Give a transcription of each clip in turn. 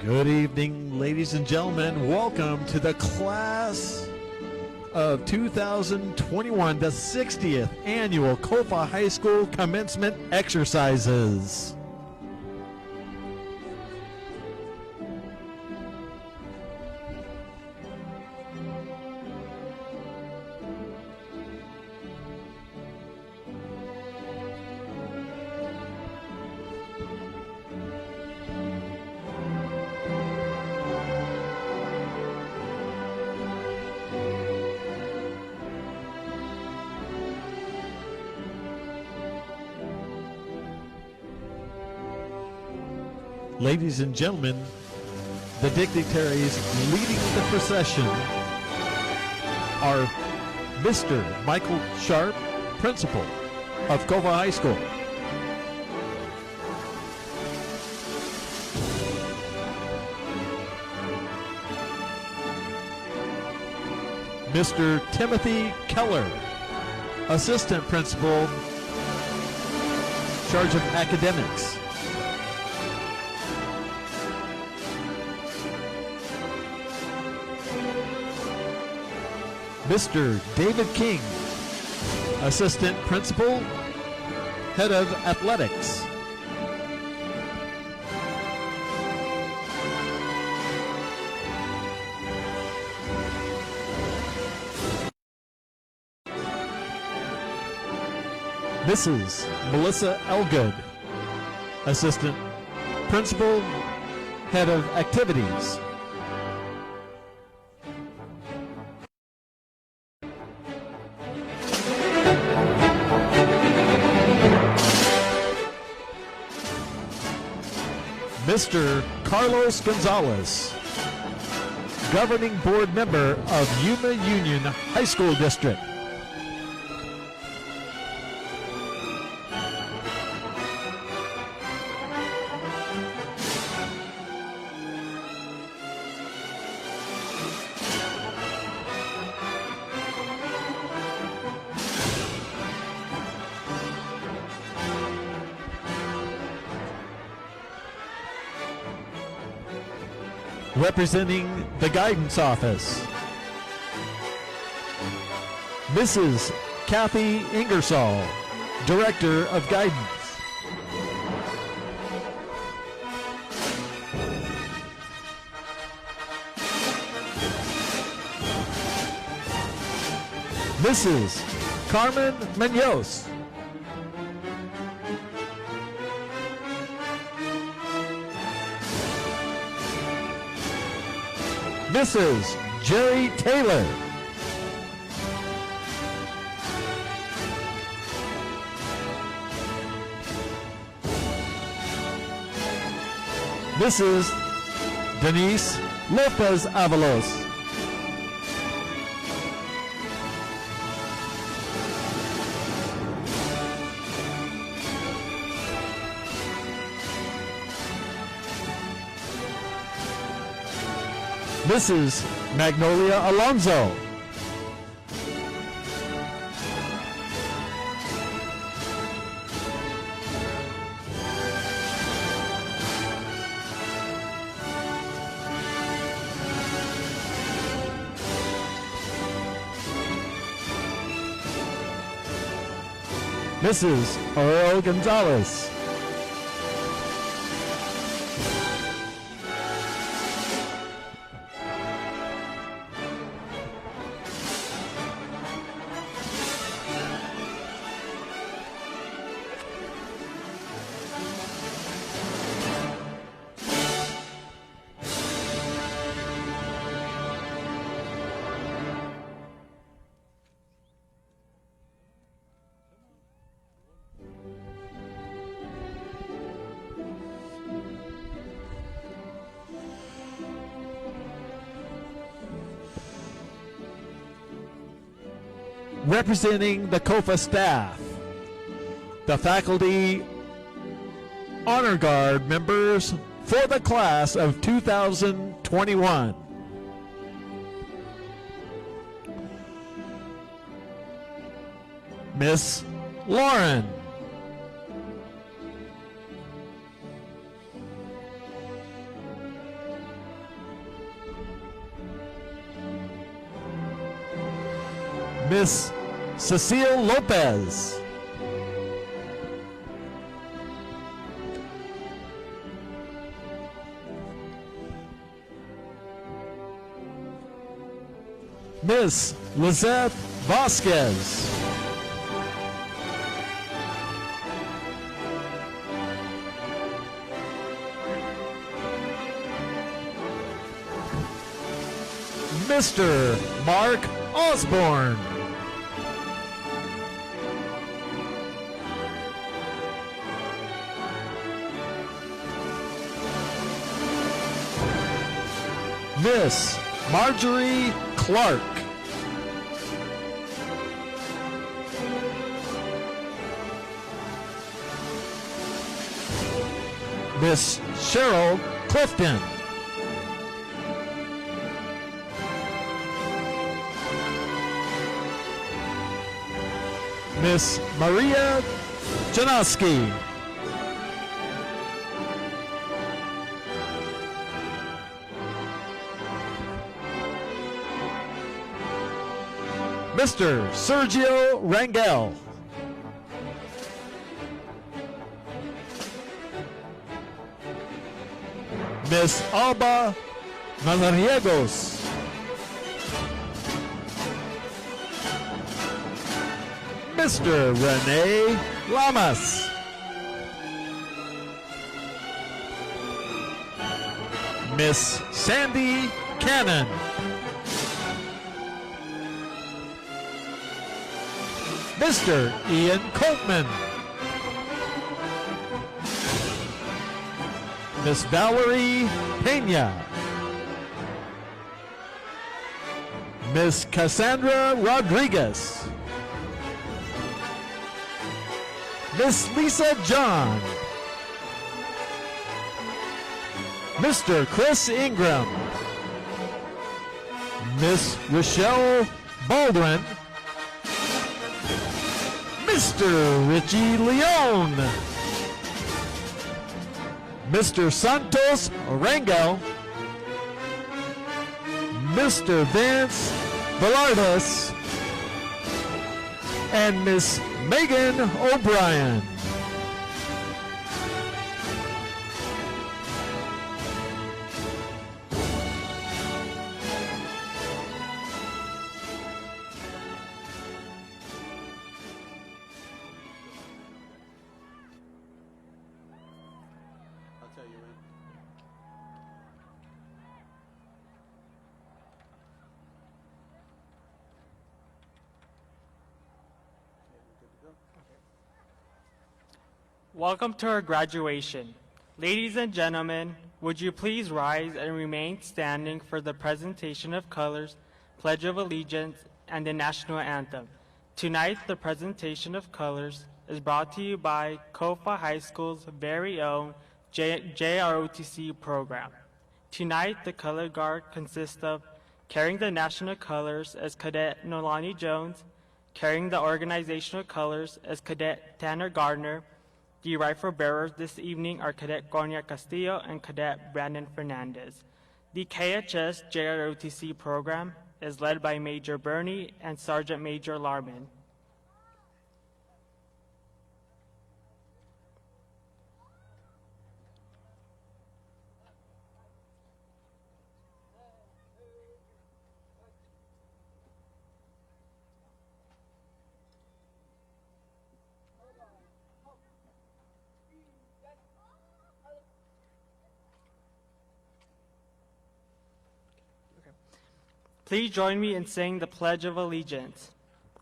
Good evening, ladies and gentlemen. Welcome to the class of 2021, the 60th annual Kofa High School commencement exercises. Ladies and gentlemen, the dignitaries leading the procession are Mr. Michael Sharp, Principal of Kofa High School. Mr. Timothy Keller, Assistant Principal, charge of academics. Mr. David King, Assistant Principal, Head of Athletics. Mrs. Melissa Elgood, Assistant Principal, Head of Activities. Mr. Carlos Gonzalez, Governing Board Member of Yuma Union High School District. Representing the Guidance Office, Mrs. Kathy Ingersoll, Director of Guidance. Mrs. Carmen Munoz, Mrs. Jerry Taylor, Mrs. Denise Lopez Avalos, Mrs. Magnolia Alonso, Mrs. Earl Gonzalez, representing the Kofa staff, the faculty honor guard members for the class of 2021. Miss Lauren, Miss Cecile Lopez. Miss Lizette Vasquez. Mr. Mark Osborne. Miss Marjorie Clark. Miss Cheryl Clifton. Miss Maria Janoski. Mr. Sergio Rangel. Miss Alba Mazariegos. Mr. Rene Lamas. Miss Sandy Cannon. Mr. Ian Coltman. Miss Valerie Pena. Miss Cassandra Rodriguez. Miss Lisa John. Mr. Chris Ingram. Miss Rochelle Baldwin. Mr. Richie Leone. Mr. Santos Rangel. Mr. Vince Velardes. And Miss Megan O'Brien. Welcome to our graduation. Ladies and gentlemen, would you please rise and remain standing for the presentation of colors, Pledge of Allegiance, and the National Anthem. Tonight, the presentation of colors is brought to you by Kofa High School's very own JROTC program. Tonight, the color guard consists of carrying the national colors as Cadet Nolani Jones, carrying the organizational colors as Cadet Tanner Gardner. The rifle bearers this evening are Cadet Gonya Castillo and Cadet Brandon Fernandez. The KHS JROTC program is led by Major Bernie and Sergeant Major Larman. Please join me in saying the Pledge of Allegiance.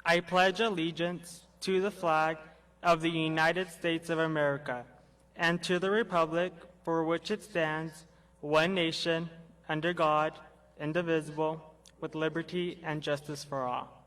I pledge allegiance to the flag of the United States of America and to the republic for which it stands, one nation, under God, indivisible, with liberty and justice for all.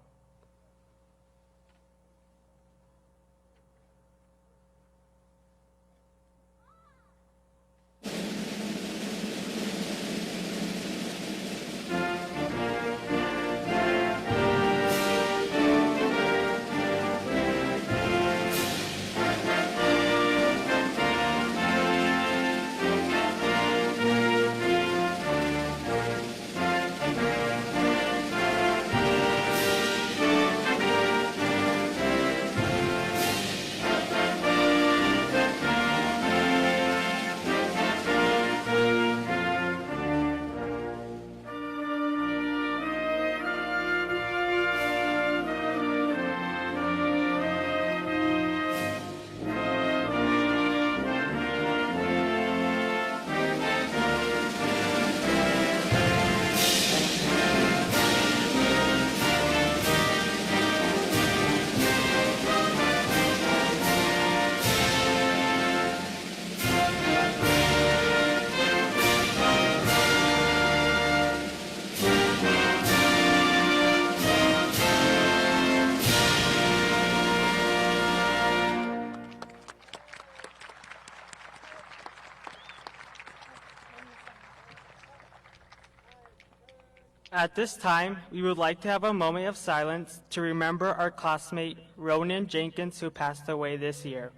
At this time, we would like to have a moment of silence to remember our classmate Ronan Jenkins, who passed away this year.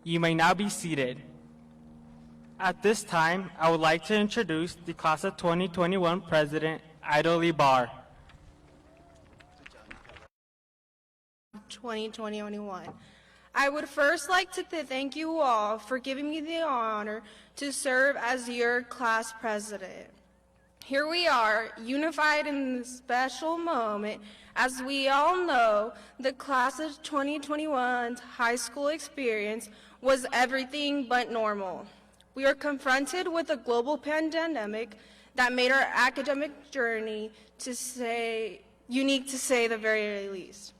You may now be seated. At this time, I would like to introduce the Class of 2021 President, Ida Lee Barr. 2021. I would first like to thank you all for giving me the honor to serve as your class president. Here we are, unified in this special moment. As we all know, the class of 2021's high school experience was everything but normal. We were confronted with a global pandemic that made our academic journey unique to say the very least.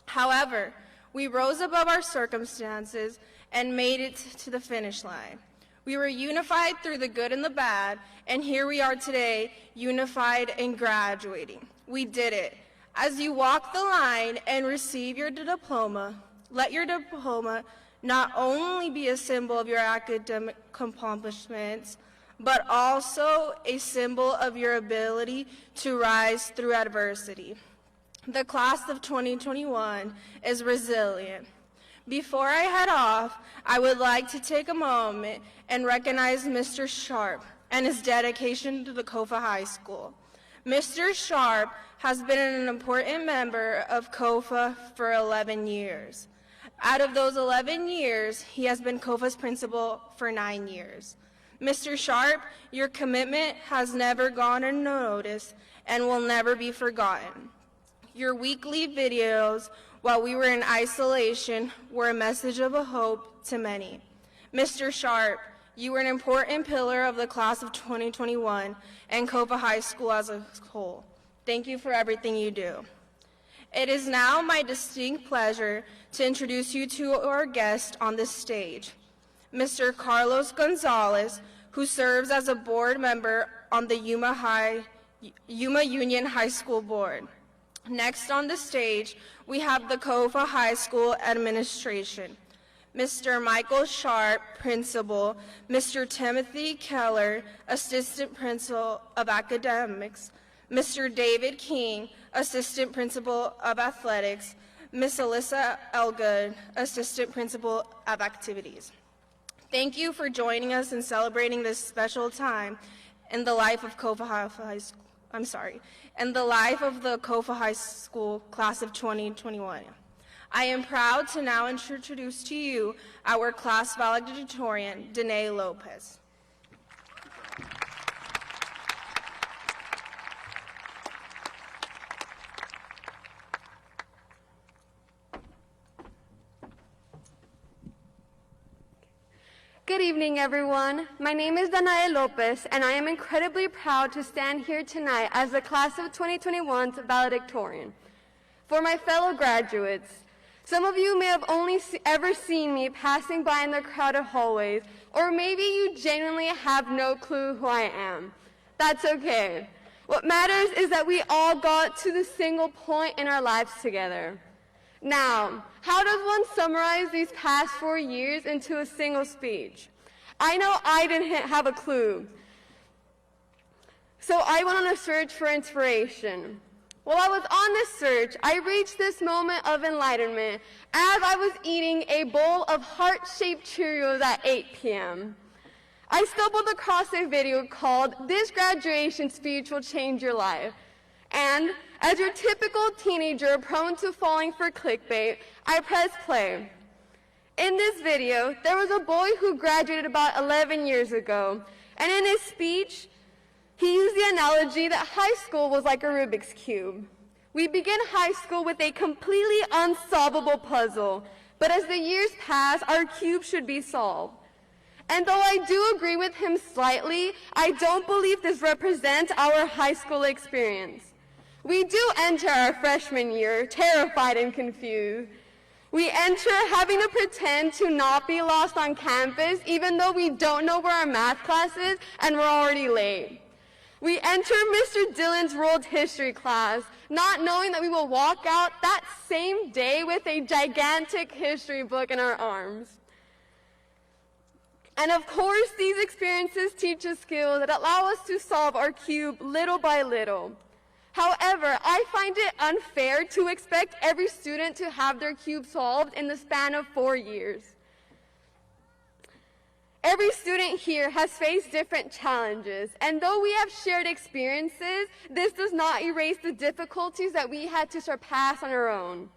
However, we rose above our circumstances and made it to the finish line. We were unified through the good and the bad, and here we are today, unified and graduating. We did it. As you walk the line and receive your diploma, let your diploma not only be a symbol of your academic accomplishments, but also a symbol of your ability to rise through adversity. The class of 2021 is resilient. Before I head off, I would like to take a moment and recognize Mr. Sharp and his dedication to the Kofa High School. Mr. Sharp has been an important member of Kofa for 11 years. Out of those 11 years, he has been Kofa's principal for 9 years. Mr. Sharp, your commitment has never gone unnoticed and will never be forgotten. Your weekly videos while we were in isolation were a message of hope to many. Mr. Sharp, you were an important pillar of the class of 2021 and Kofa High School as a whole. Thank you for everything you do. It is now my distinct pleasure to introduce you to our guest on this stage, Mr. Carlos Gonzalez, who serves as a board member on the Yuma Union High School Board. Next on the stage, we have the Kofa High School Administration, Mr. Michael Sharp, Principal, Mr. Timothy Keller, Assistant Principal of Academics, Mr. David King, Assistant Principal of Athletics, Ms. Alyssa Elgood, Assistant Principal of Activities. Thank you for joining us in celebrating this special time in the life of Kofa High School. And the life of the Kofa High School class of 2021. I am proud to now introduce to you our class valedictorian, Danae Lopez. Good evening, everyone. My name is Danae Lopez, and I am incredibly proud to stand here tonight as the class of 2021's valedictorian. For my fellow graduates, some of you may have only ever seen me passing by in the crowded hallways, or maybe you genuinely have no clue who I am. That's okay. What matters is that we all got to the single point in our lives together. Now, how does one summarize these past 4 years into a single speech? I know I didn't have a clue. So I went on a search for inspiration. While I was on this search, I reached this moment of enlightenment as I was eating a bowl of heart-shaped Cheerios at 8 p.m. I stumbled across a video called "This Graduation Speech Will Change Your Life." And as your typical teenager prone to falling for clickbait, I pressed play. In this video, there was a boy who graduated about 11 years ago, and in his speech, he used the analogy that high school was like a Rubik's Cube. We begin high school with a completely unsolvable puzzle, but as the years pass, our cube should be solved. And though I do agree with him slightly, I don't believe this represents our high school experience. We do enter our freshman year terrified and confused. We enter having to pretend to not be lost on campus, even though we don't know where our math class is and we're already late. We enter Mr. Dillon's world history class, not knowing that we will walk out that same day with a gigantic history book in our arms. And of course, these experiences teach us skills that allow us to solve our cube little by little. However, I find it unfair to expect every student to have their cube solved in the span of 4 years. Every student here has faced different challenges, and though we have shared experiences, this does not erase the difficulties that we had to surpass on our own.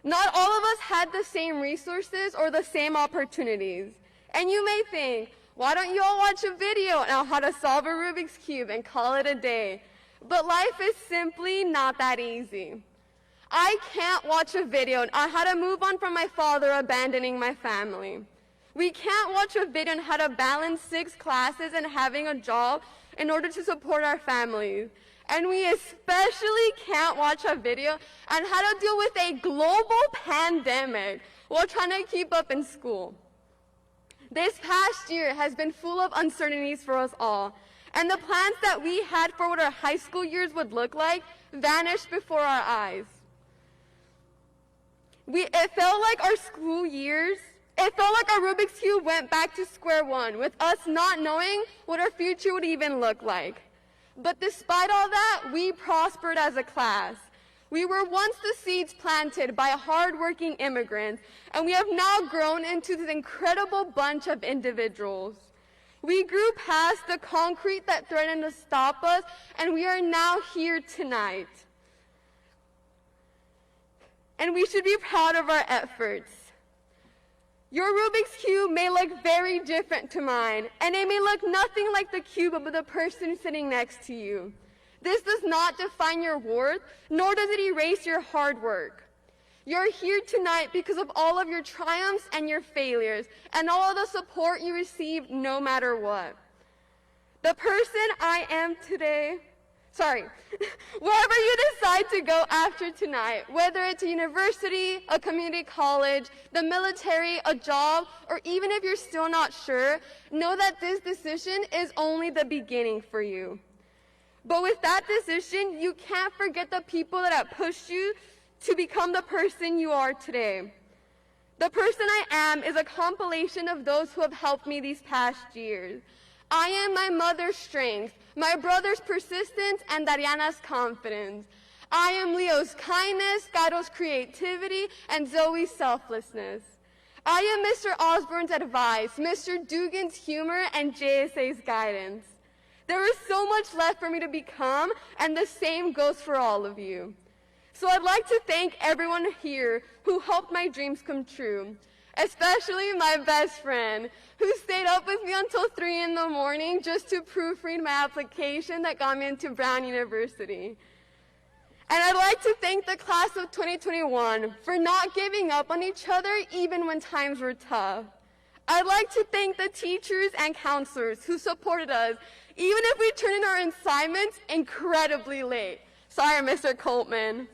Not all of us had the same resources or the same opportunities. And you may think, why don't you all watch a video on how to solve a Rubik's Cube and call it a day? But life is simply not that easy. I can't watch a video on how to move on from my father abandoning my family. We can't watch a video on how to balance 6 classes and having a job in order to support our families. And we especially can't watch a video on how to deal with a global pandemic while trying to keep up in school. This past year has been full of uncertainties for us all, and the plans that we had for what our high school years would look like vanished before our eyes. It felt like our school years, it felt like our Rubik's Cube went back to square one, with us not knowing what our future would even look like. But despite all that, we prospered as a class. We were once the seeds planted by hardworking immigrants, and we have now grown into this incredible bunch of individuals. We grew past the concrete that threatened to stop us, and we are now here tonight. And we should be proud of our efforts. Your Rubik's Cube may look very different to mine, and it may look nothing like the cube of the person sitting next to you. This does not define your worth, nor does it erase your hard work. You're here tonight because of all of your triumphs and your failures, and all of the support you received no matter what. The person I am today, wherever you decide to go after tonight, whether it's a university, a community college, the military, a job, or even if you're still not sure, know that this decision is only the beginning for you. But with that decision, you can't forget the people that have pushed you to become the person you are today. The person I am is a compilation of those who have helped me these past years. I am my mother's strength, my brother's persistence, and Dariana's confidence. I am Leo's kindness, Garo's creativity, and Zoe's selflessness. I am Mr. Osborne's advice, Mr. Dugan's humor, and JSA's guidance. There is so much left for me to become, and the same goes for all of you. So I'd like to thank everyone here who helped my dreams come true, especially my best friend, who stayed up with me until 3 in the morning just to proofread my application that got me into Brown University. And I'd like to thank the class of 2021 for not giving up on each other even when times were tough. I'd like to thank the teachers and counselors who supported us even if we turned in our assignments incredibly late. Sorry, Mr. Coltman.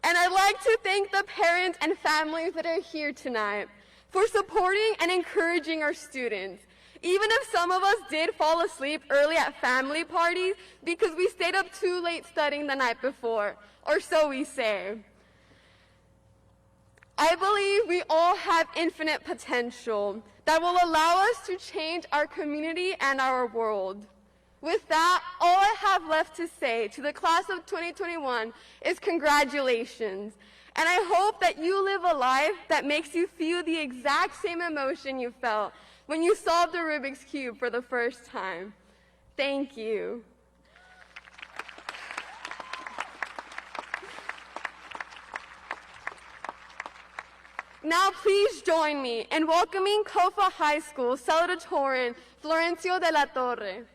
And I'd like to thank the parents and families that are here tonight for supporting and encouraging our students, even if some of us did fall asleep early at family parties because we stayed up too late studying the night before, or so we say. I believe we all have infinite potential that will allow us to change our community and our world. With that, all I have left to say to the class of 2021 is congratulations. And I hope that you live a life that makes you feel the exact same emotion you felt when you solved the Rubik's Cube for the first time. Thank you. Now please join me in welcoming Kofa High School salutatorian Florencio de la Torre.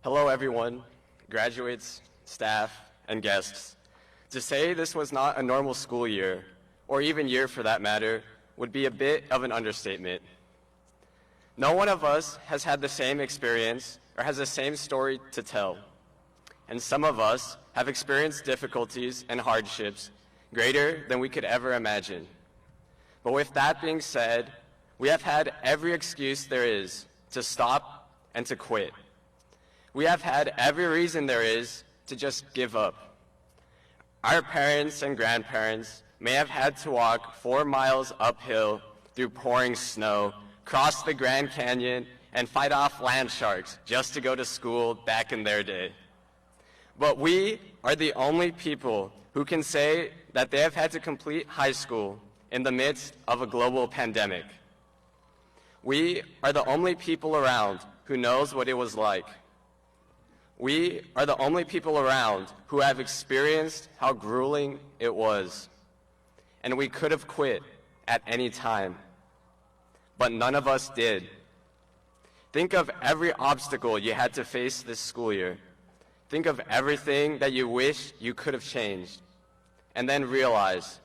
Hello everyone, graduates, staff, and guests. To say this was not a normal school year or even year for that matter, would be a bit of an understatement. No one of us has had the same experience or has the same story to tell. And some of us have experienced difficulties and hardships greater than we could ever imagine. But with that being said, we have had every excuse there is to stop and to quit. We have had every reason there is to just give up. Our parents and grandparents may have had to walk 4 miles uphill through pouring snow, cross the Grand Canyon, and fight off land sharks just to go to school back in their day. But we are the only people who can say that they have had to complete high school in the midst of a global pandemic. We are the only people around who knows what it was like. We are the only people around who have experienced how grueling it was. And we could have quit at any time, but none of us did. Think of every obstacle you had to face this school year. Think of everything that you wish you could have changed, and then realize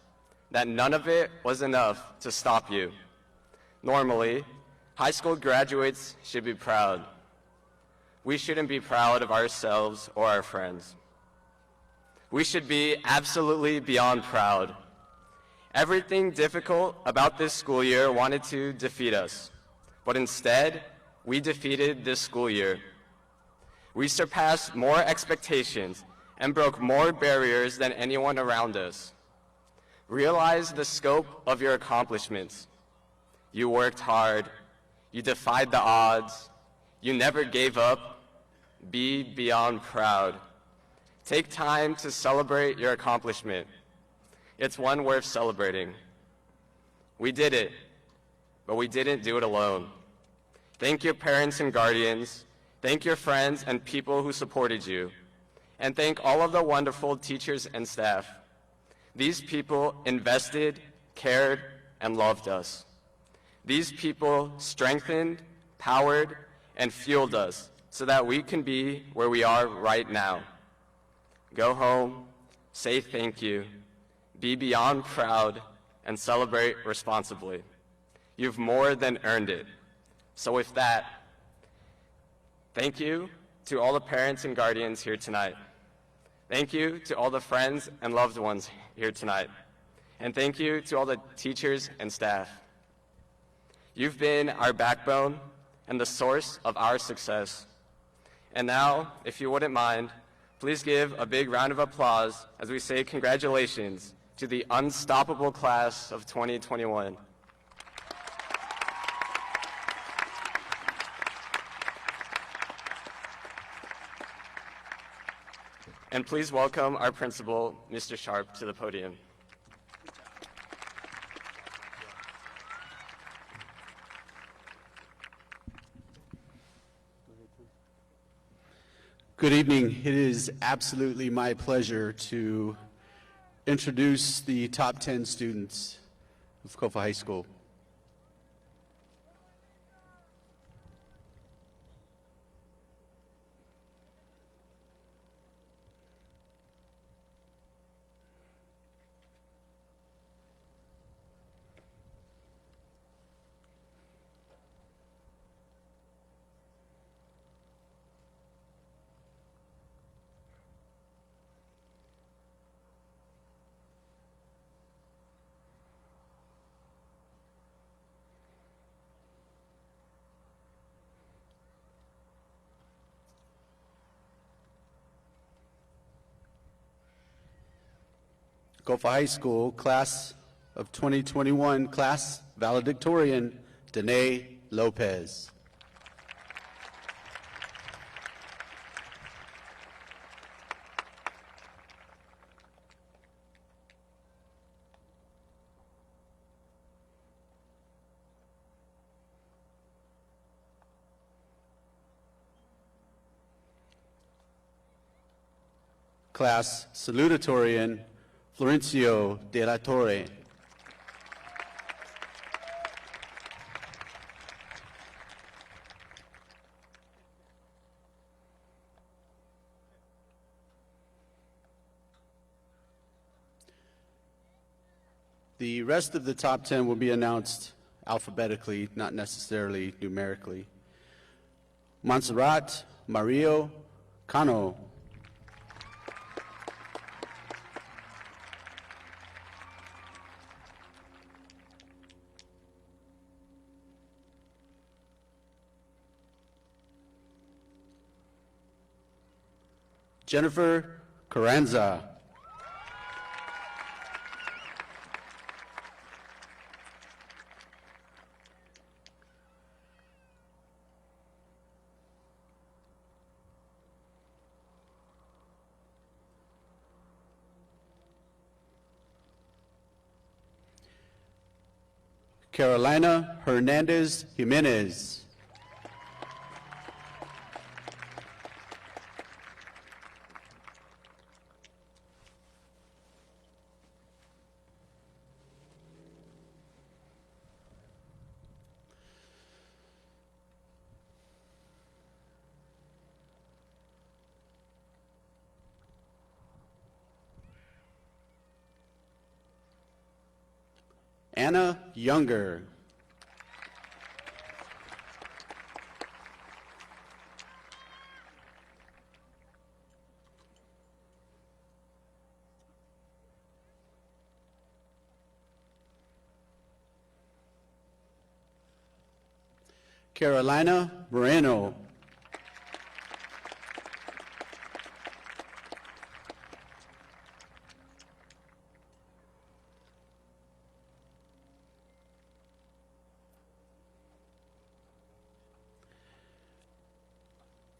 that none of it was enough to stop you. Normally, high school graduates should be proud. We shouldn't be proud of ourselves or our friends. We should be absolutely beyond proud. Everything difficult about this school year wanted to defeat us, but instead, we defeated this school year. We surpassed more expectations and broke more barriers than anyone around us. Realize the scope of your accomplishments. You worked hard. You defied the odds. You never gave up. Be beyond proud. Take time to celebrate your accomplishment. It's one worth celebrating. We did it, but we didn't do it alone. Thank your parents and guardians. Thank your friends and people who supported you. And thank all of the wonderful teachers and staff. These people invested, cared, and loved us. These people strengthened, powered, and fueled us so that we can be where we are right now. Go home, say thank you, be beyond proud, and celebrate responsibly. You've more than earned it. So with that, thank you to all the parents and guardians here tonight. Thank you to all the friends and loved ones here tonight. And thank you to all the teachers and staff. You've been our backbone and the source of our success. And now, if you wouldn't mind, please give a big round of applause as we say congratulations to the unstoppable class of 2021. And please welcome our principal, Mr. Sharp, to the podium. Good evening. It is absolutely my pleasure to introduce the top 10 students of Kofa High School. Kofa High School, class of 2021, class valedictorian, Danae Lopez. Class salutatorian, Florencio de la Torre. The rest of the top 10 will be announced alphabetically, not necessarily numerically. Montserrat Mario Cano. Jennifer Carranza. Carolina Hernandez Jimenez. Anna Younger. Carolina Moreno.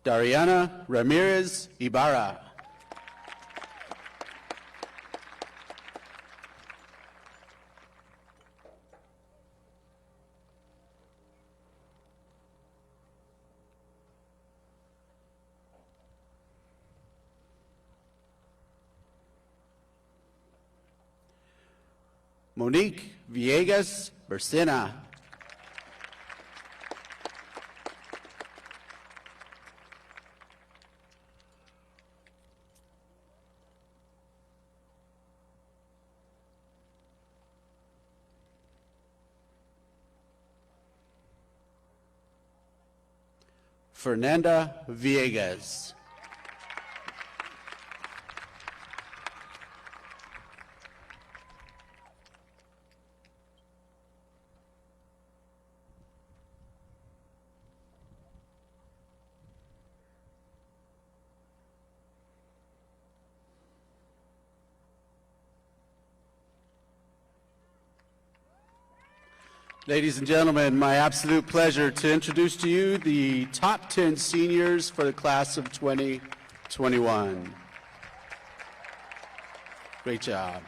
Dariana Ramirez Ibarra. Monique Villegas Bersena. Fernanda Villegas. Ladies and gentlemen, my absolute pleasure to introduce to you the top 10 seniors for the class of 2021. Great job.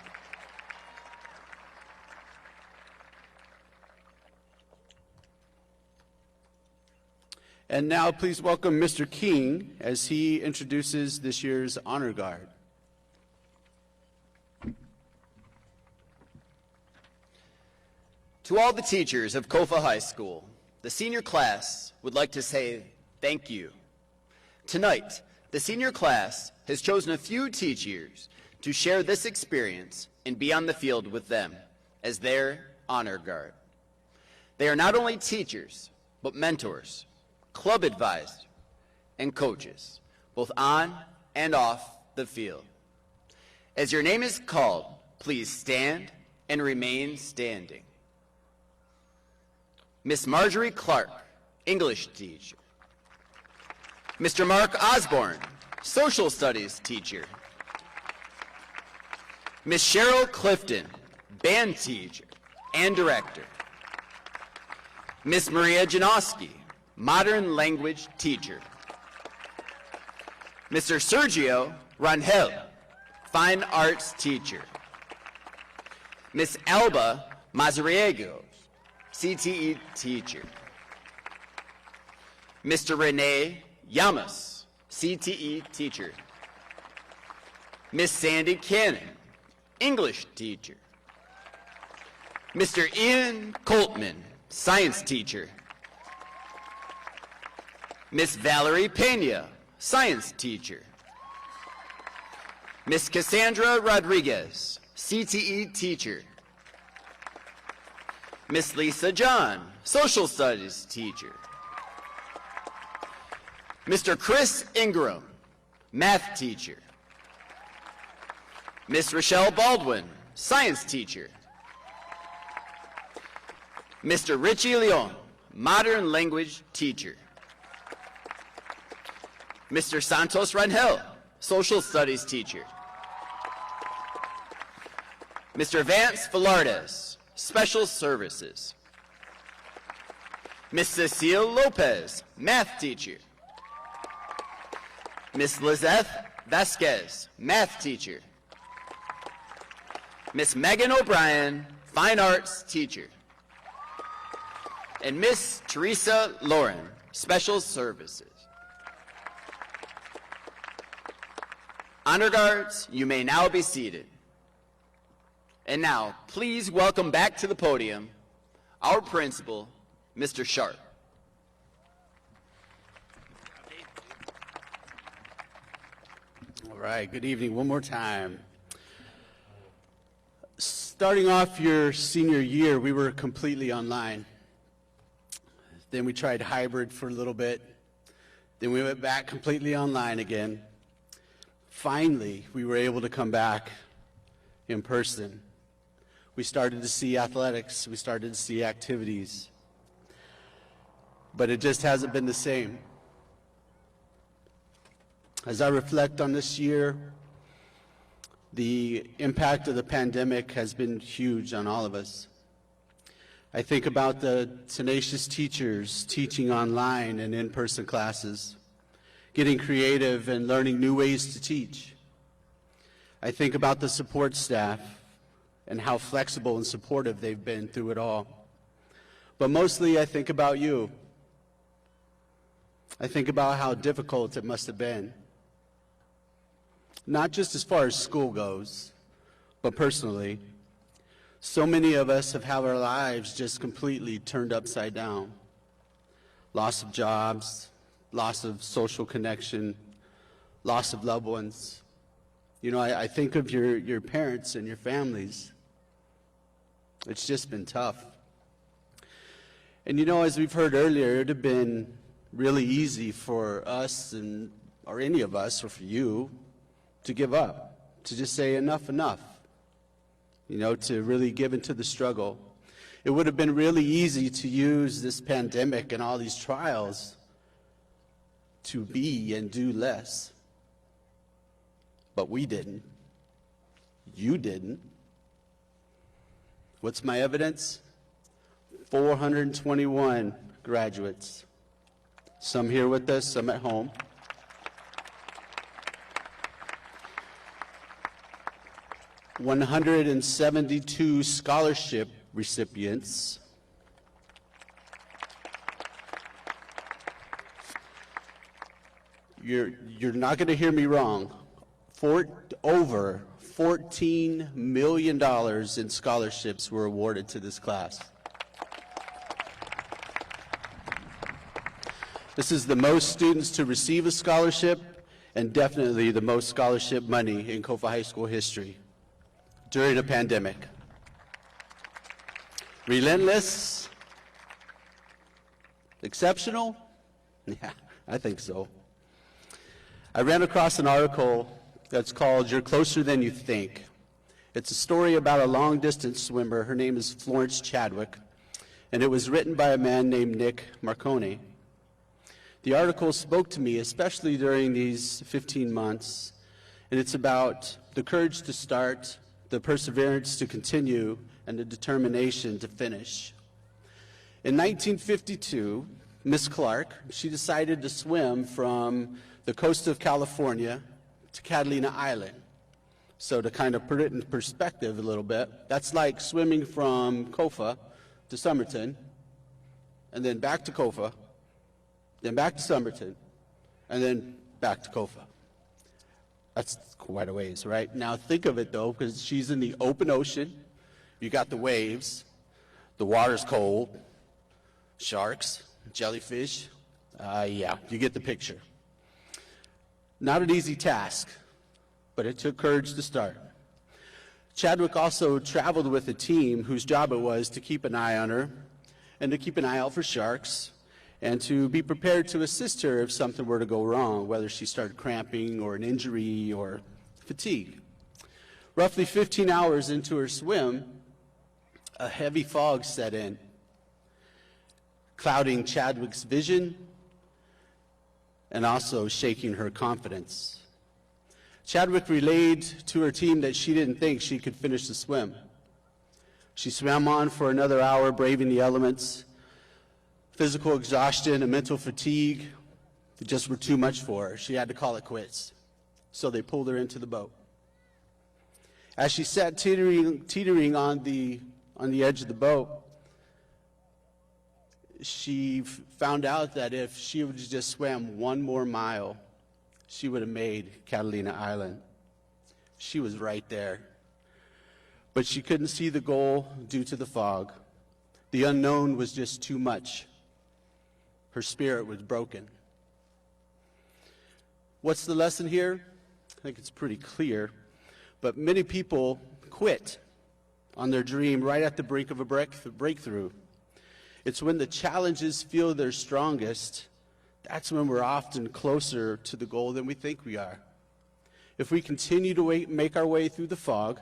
And now please welcome Mr. King as he introduces this year's Honor Guard. To all the teachers of Kofa High School, the senior class would like to say thank you. Tonight, the senior class has chosen a few teachers to share this experience and be on the field with them as their honor guard. They are not only teachers, but mentors, club advisors, and coaches, both on and off the field. As your name is called, please stand and remain standing. Miss Marjorie Clark, English teacher. Mr. Mark Osborne, Social Studies teacher. Miss Cheryl Clifton, band teacher and director. Miss Maria Janowski, Modern Language teacher. Mr. Sergio Rangel, Fine Arts teacher. Miss Alba Mazariegos, CTE teacher. Mr. Rene Llamas, CTE teacher. Miss Sandy Cannon, English teacher. Mr. Ian Coltman, science teacher. Miss Valerie Pena, science teacher. Miss Cassandra Rodriguez, CTE teacher. Miss Lisa John, social studies teacher. Mr. Chris Ingram, math teacher. Miss Rochelle Baldwin, science teacher. Mr. Richie Leon, modern language teacher. Mr. Santos Rangel, social studies teacher. Mr. Vance Velardes, special services. Miss Cecile Lopez, math teacher. Miss Lizeth Vasquez, math teacher. Miss Megan O'Brien, fine arts teacher. And Miss Teresa Lauren, special services. Honor guards, you may now be seated. And now, please welcome back to the podium our principal, Mr. Sharp. All right, good evening one more time. Starting off your senior year, we were completely online. Then we tried hybrid for a little bit. Then we went back completely online again. Finally, we were able to come back in person. We started to see athletics. We started to see activities. But it just hasn't been the same. As I reflect on this year, the impact of the pandemic has been huge on all of us. I think about the tenacious teachers teaching online and in-person classes, getting creative and learning new ways to teach. I think about the support staff and how flexible and supportive they've been through it all. But mostly I think about you. I think about how difficult it must have been. Not just as far as school goes, but personally. So many of us have had our lives just completely turned upside down. Loss of jobs, loss of social connection, loss of loved ones. You know, I think of your parents and your families. It's just been tough. And you know, as we've heard earlier, it would have been really easy for us or any of us, or for you, to give up, to just say enough, you know, to really give into the struggle. It would have been really easy to use this pandemic and all these trials to be and do less. But we didn't. You didn't. What's my evidence? 421 graduates. Some here with us, some at home. 172 scholarship recipients. You're not going to hear me wrong. Over $14 million in scholarships were awarded to this class. This is the most students to receive a scholarship, and definitely the most scholarship money in Kofa High School history during a pandemic. Relentless? Exceptional? Yeah, I think so. I ran across an article that's called "You're Closer Than You Think." It's a story about a long-distance swimmer. Her name is Florence Chadwick, and it was written by a man named Nick Marconi. The article spoke to me, especially during these 15 months, and it's about the courage to start, the perseverance to continue, and the determination to finish. In 1952, Miss Clark, she decided to swim from the coast of California to Catalina Island. So to kind of put it in perspective a little bit, that's like swimming from Kofa to Somerton, and then back to Kofa, then back to Somerton, and then back to Kofa. That's quite a ways, right? Now think of it though, because she's in the open ocean. You got the waves, the water's cold, sharks, jellyfish. Yeah, you get the picture. Not an easy task, but it took courage to start. Chadwick also traveled with a team whose job it was to keep an eye on her and to keep an eye out for sharks and to be prepared to assist her if something were to go wrong, whether she started cramping or an injury or fatigue. Roughly 15 hours into her swim, a heavy fog set in, clouding Chadwick's vision and also shaking her confidence. Chadwick relayed to her team that she didn't think she could finish the swim. She swam on for another hour, braving the elements. Physical exhaustion and mental fatigue just were too much for her. She had to call it quits. So they pulled her into the boat. As she sat teetering on the edge of the boat, she found out that if she would just swam one more mile, she would have made Catalina Island. She was right there. But she couldn't see the goal due to the fog. The unknown was just too much. Her spirit was broken. What's the lesson here? I think it's pretty clear. But many people quit on their dream right at the brink of a breakthrough. It's when the challenges feel their strongest, that's when we're often closer to the goal than we think we are. If we continue to make our way through the fog,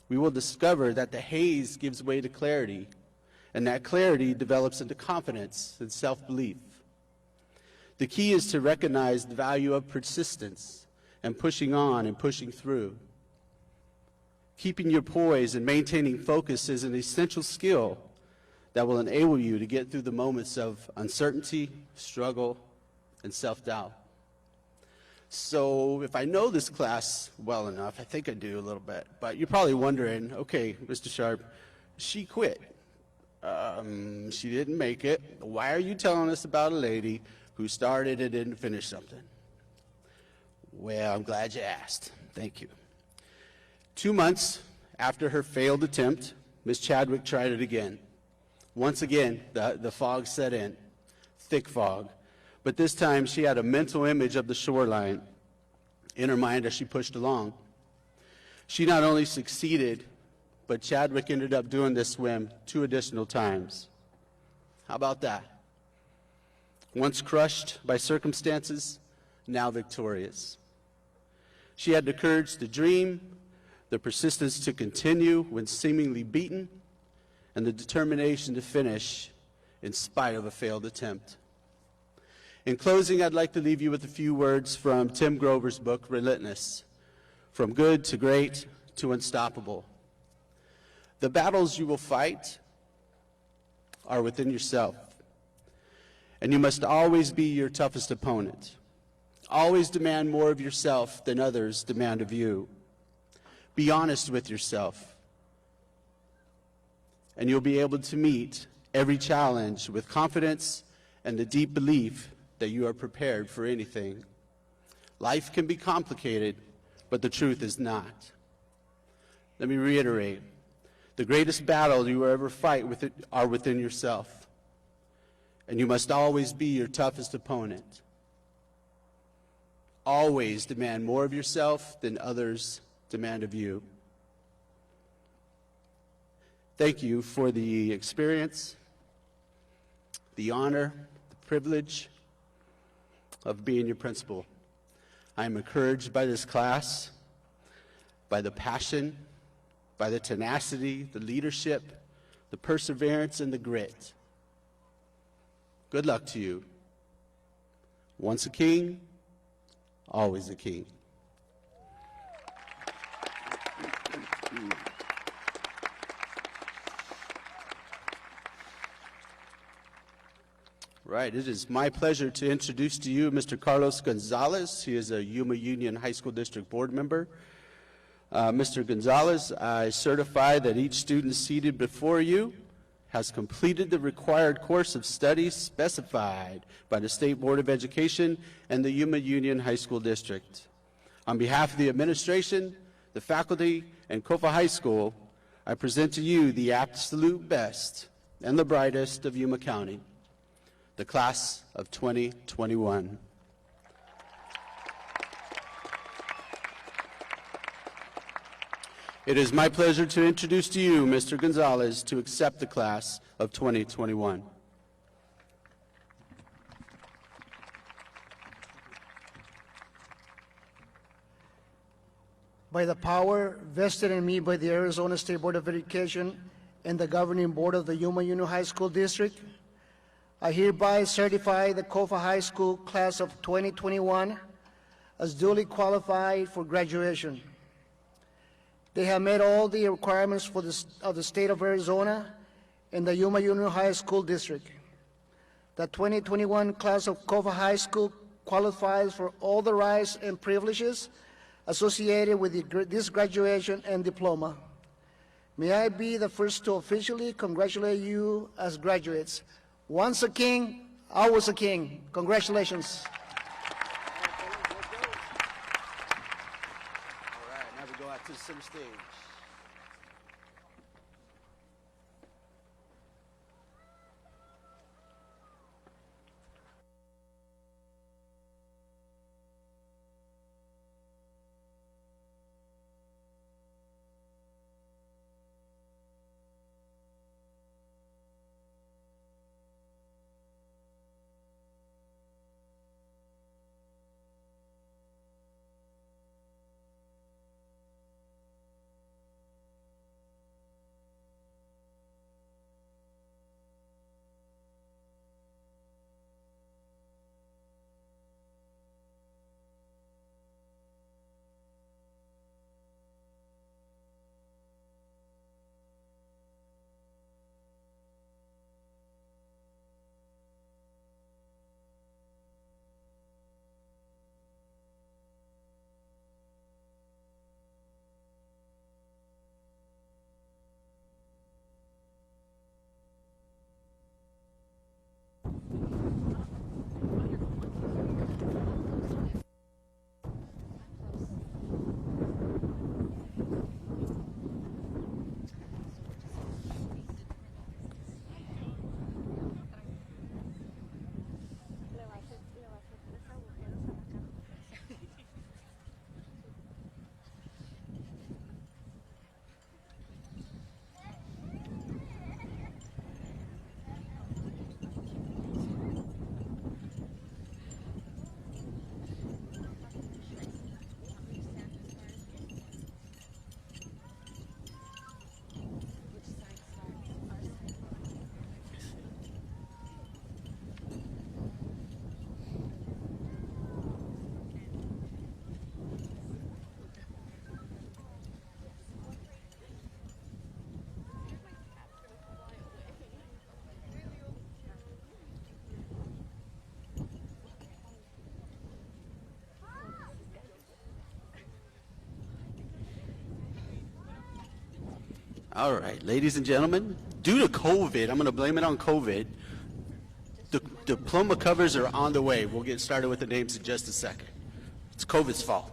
we will discover that the haze gives way to clarity, and that clarity develops into confidence and self-belief. The key is to recognize the value of persistence and pushing on and pushing through. Keeping your poise and maintaining focus is an essential skill that will enable you to get through the moments of uncertainty, struggle, and self-doubt. So if I know this class well enough, I think I do a little bit, but you're probably wondering, okay, Mr. Sharp, she quit. She didn't make it. Why are you telling us about a lady who started and didn't finish something? Well, I'm glad you asked. Thank you. 2 months after her failed attempt, Miss Chadwick tried it again. Once again, the fog set in, thick fog. But this time she had a mental image of the shoreline in her mind as she pushed along. She not only succeeded, but Chadwick ended up doing this swim 2 additional times. How about that? Once crushed by circumstances, now victorious. She had the courage to dream, the persistence to continue when seemingly beaten, and the determination to finish in spite of a failed attempt. In closing, I'd like to leave you with a few words from Tim Grover's book, Relentless, From Good to Great to Unstoppable. The battles you will fight are within yourself, and you must always be your toughest opponent. Always demand more of yourself than others demand of you. Be honest with yourself, and you'll be able to meet every challenge with confidence and the deep belief that you are prepared for anything. Life can be complicated, but the truth is not. Let me reiterate. The greatest battle you will ever fight are within yourself, and you must always be your toughest opponent. Always demand more of yourself than others demand of you. Thank you for the experience, the honor, the privilege of being your principal. I am encouraged by this class, by the passion, by the tenacity, the leadership, the perseverance, and the grit. Good luck to you. Once a king, always a king. Right, it is my pleasure to introduce to you Mr. Carlos Gonzalez. He is a Yuma Union High School District Board member. Mr. Gonzalez, I certify that each student seated before you has completed the required course of study specified by the State Board of Education and the Yuma Union High School District. On behalf of the administration, the faculty, and Kofa High School, I present to you the absolute best and the brightest of Yuma County, the class of 2021. It is my pleasure to introduce to you Mr. Gonzalez to accept the class of 2021. By the power vested in me by the Arizona State Board of Education and the governing board of the Yuma Union High School District, I hereby certify the Kofa High School class of 2021 as duly qualified for graduation. They have met all the requirements of the state of Arizona and the Yuma Union High School District. The 2021 class of Kofa High School qualifies for all the rights and privileges associated with this graduation and diploma. May I be the first to officially congratulate you as graduates. Once a king, always a king. Congratulations. All right, now we go out to the center stage. All right, ladies and gentlemen, due to COVID, I'm going to blame it on COVID, the diploma covers are on the way. We'll get started with the names in just a second. It's COVID's fault.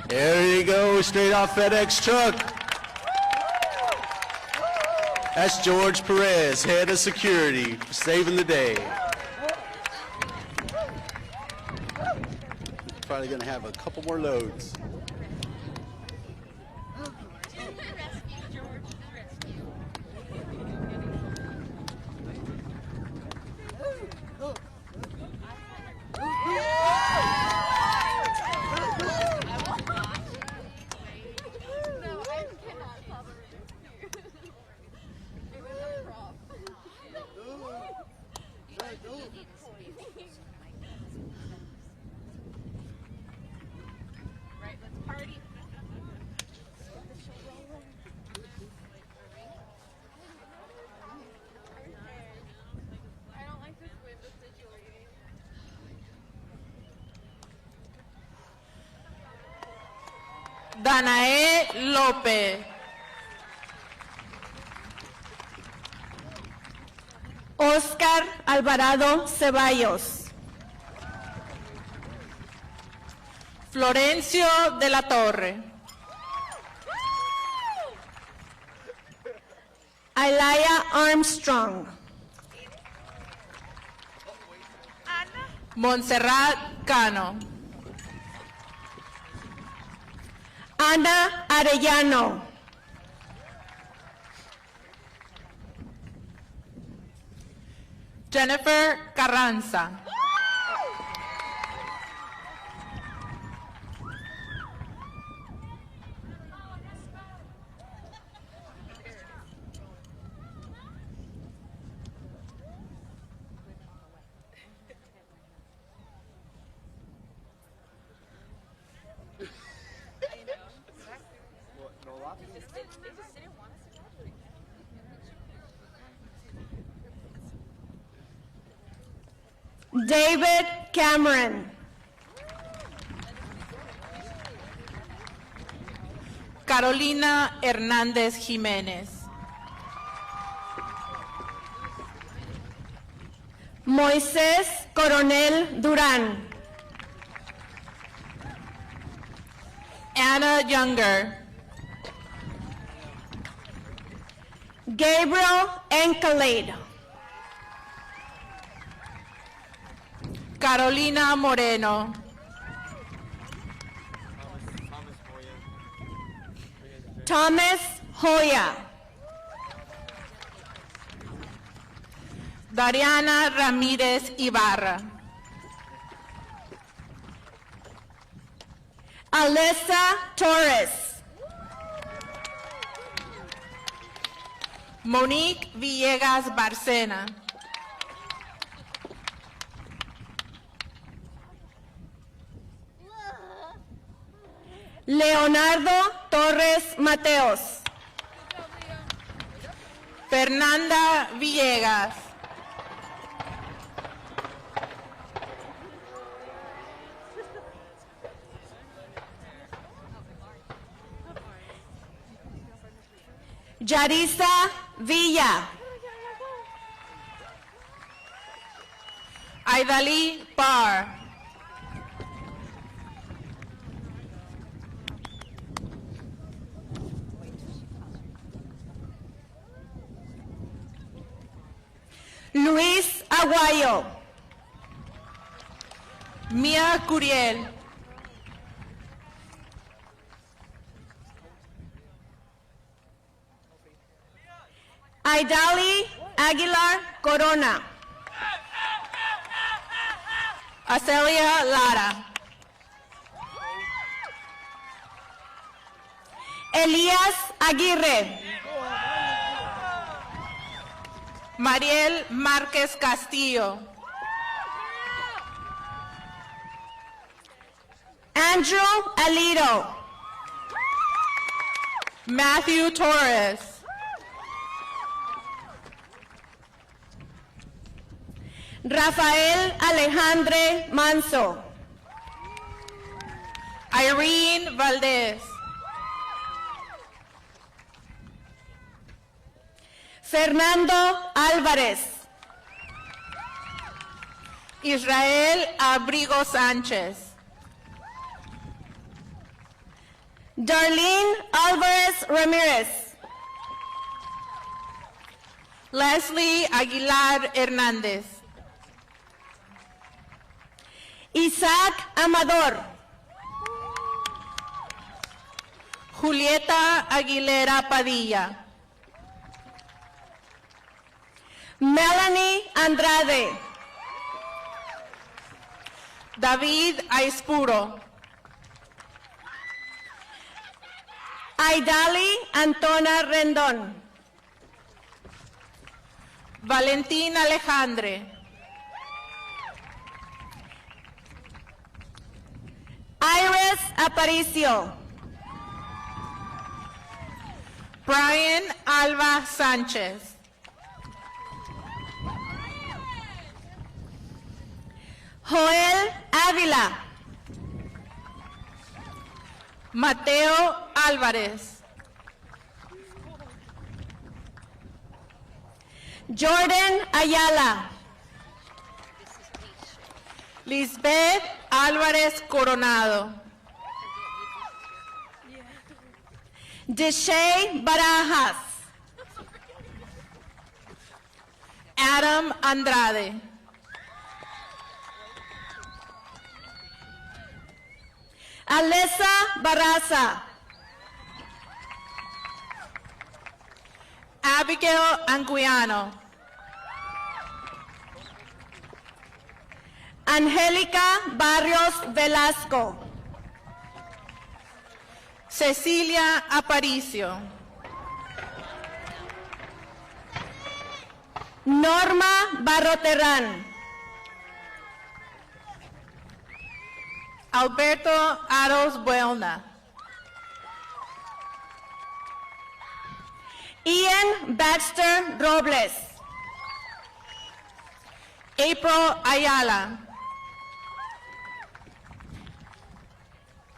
There you go, straight off FedEx truck. That's George Perez, head of security, saving the day. Probably gonna have a couple more loads. Danae López. Oscar Alvarado Ceballos. Florencio de la Torre. Ilaya Armstrong. Montserrat Cano. Ana Arellano. Jennifer Carranza. David Cameron. Carolina Hernández Jiménez. Moisés Coronel Durán. Anna Younger. Gabriel Enkelade. Carolina Moreno. Thomas Hoya. Dariana Ramírez Ibarra. Alyssa Torres. Monique Villegas Barcena. Leonardo Torres Mateos. Fernanda Villegas. Yarisa Villa. Aidali Barr. Luis Aguayo. Mia Curiel. Aidali Aguilar Corona. Acelia Lara. Elías Aguirre. Mariel Márquez Castillo. Andrew Alito. Matthew Torres. Rafael Alejandre Manso. Irene Valdez. Fernando Álvarez. Israel Abrigo Sánchez. Darlene Alvarez Ramirez. Leslie Aguilar Hernandez. Isaac Amador. Julieta Aguilera Padilla. Melanie Andrade. David Aispuro. Aidali Antona Rendon. Valentín Alejandre. Iris Aparicio. Brian Alba Sánchez. Joel Ávila. Mateo Álvarez. Jordan Ayala. Lisbeth Álvarez Coronado. Deshay Barajas. Adam Andrade. Alessa Barraza. Abigail Anguiano. Angélica Barrios Velasco. Cecilia Aparicio. Norma Barroterrán. Alberto Aros Buelna. Ian Baxter Robles. April Ayala.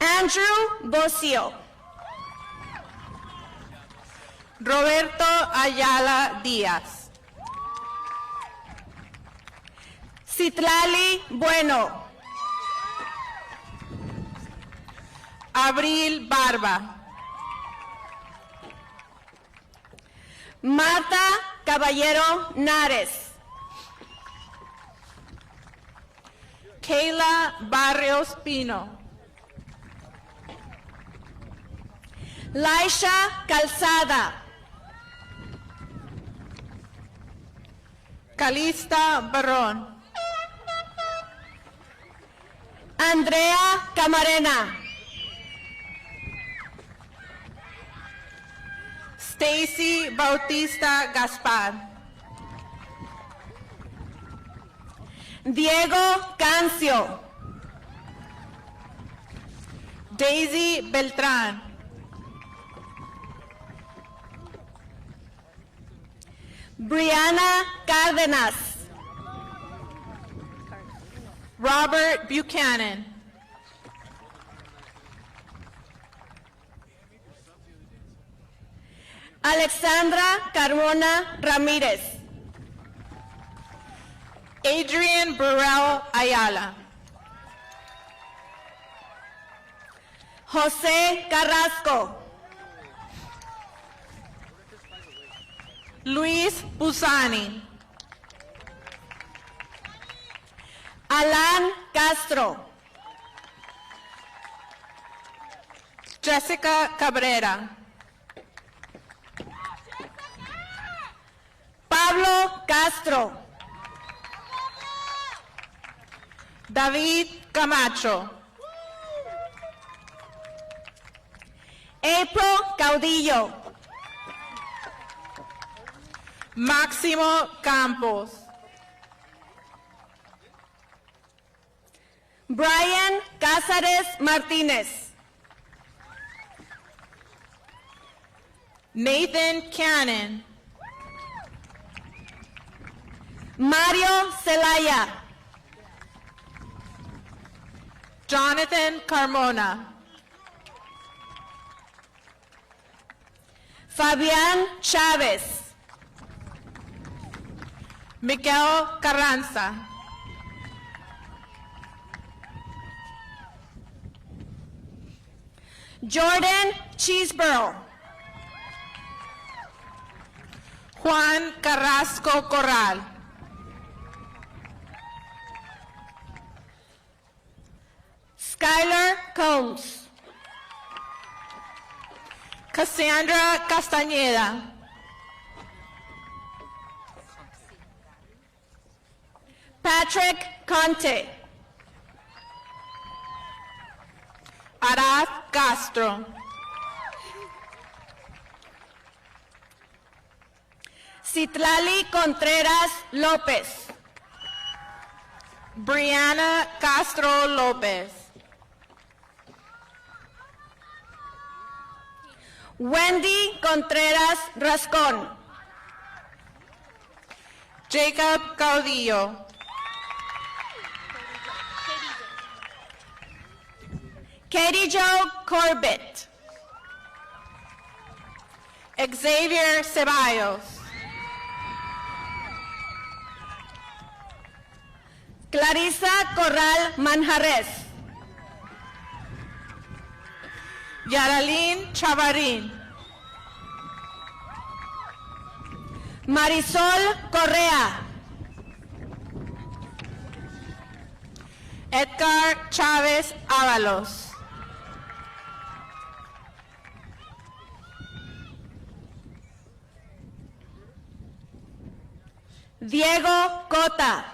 Andrew Bocio. Roberto Ayala Díaz. Citlali Bueno. Abril Barba. Marta Caballero Nares. Kayla Barrios Pino. Laisha Calzada. Calista Barrón. Andrea Camarena. Stacy Bautista Gaspar. Diego Cancio. Daisy Beltrán. Brianna Cárdenas. Robert Buchanan. Alexandra Carmona Ramírez. Adrian Burrell Ayala. José Carrasco. Luis Busani. Alan Castro. Jessica Cabrera. Pablo Castro. David Camacho. April Caudillo. Máximo Campos. Brian Cázares Martínez. Nathan Cannon. Mario Zelaya. Jonathan Carmona. Fabián Chávez. Miguel Carranza. Jordan Cheeseborough. Juan Carrasco Corral. Skylar Combs. Cassandra Castañeda. Patrick Conte. Arad Castro. Citlali Contreras Lopez. Brianna Castro Lopez. Wendy Contreras Rascon. Jacob Caudillo. Katie Jo Corbett. Xavier Ceballos. Clarisa Corral Manjarres. Yaralín Chavarín. Marisol Correa. Edgar Chávez Ábalos. Diego Cota.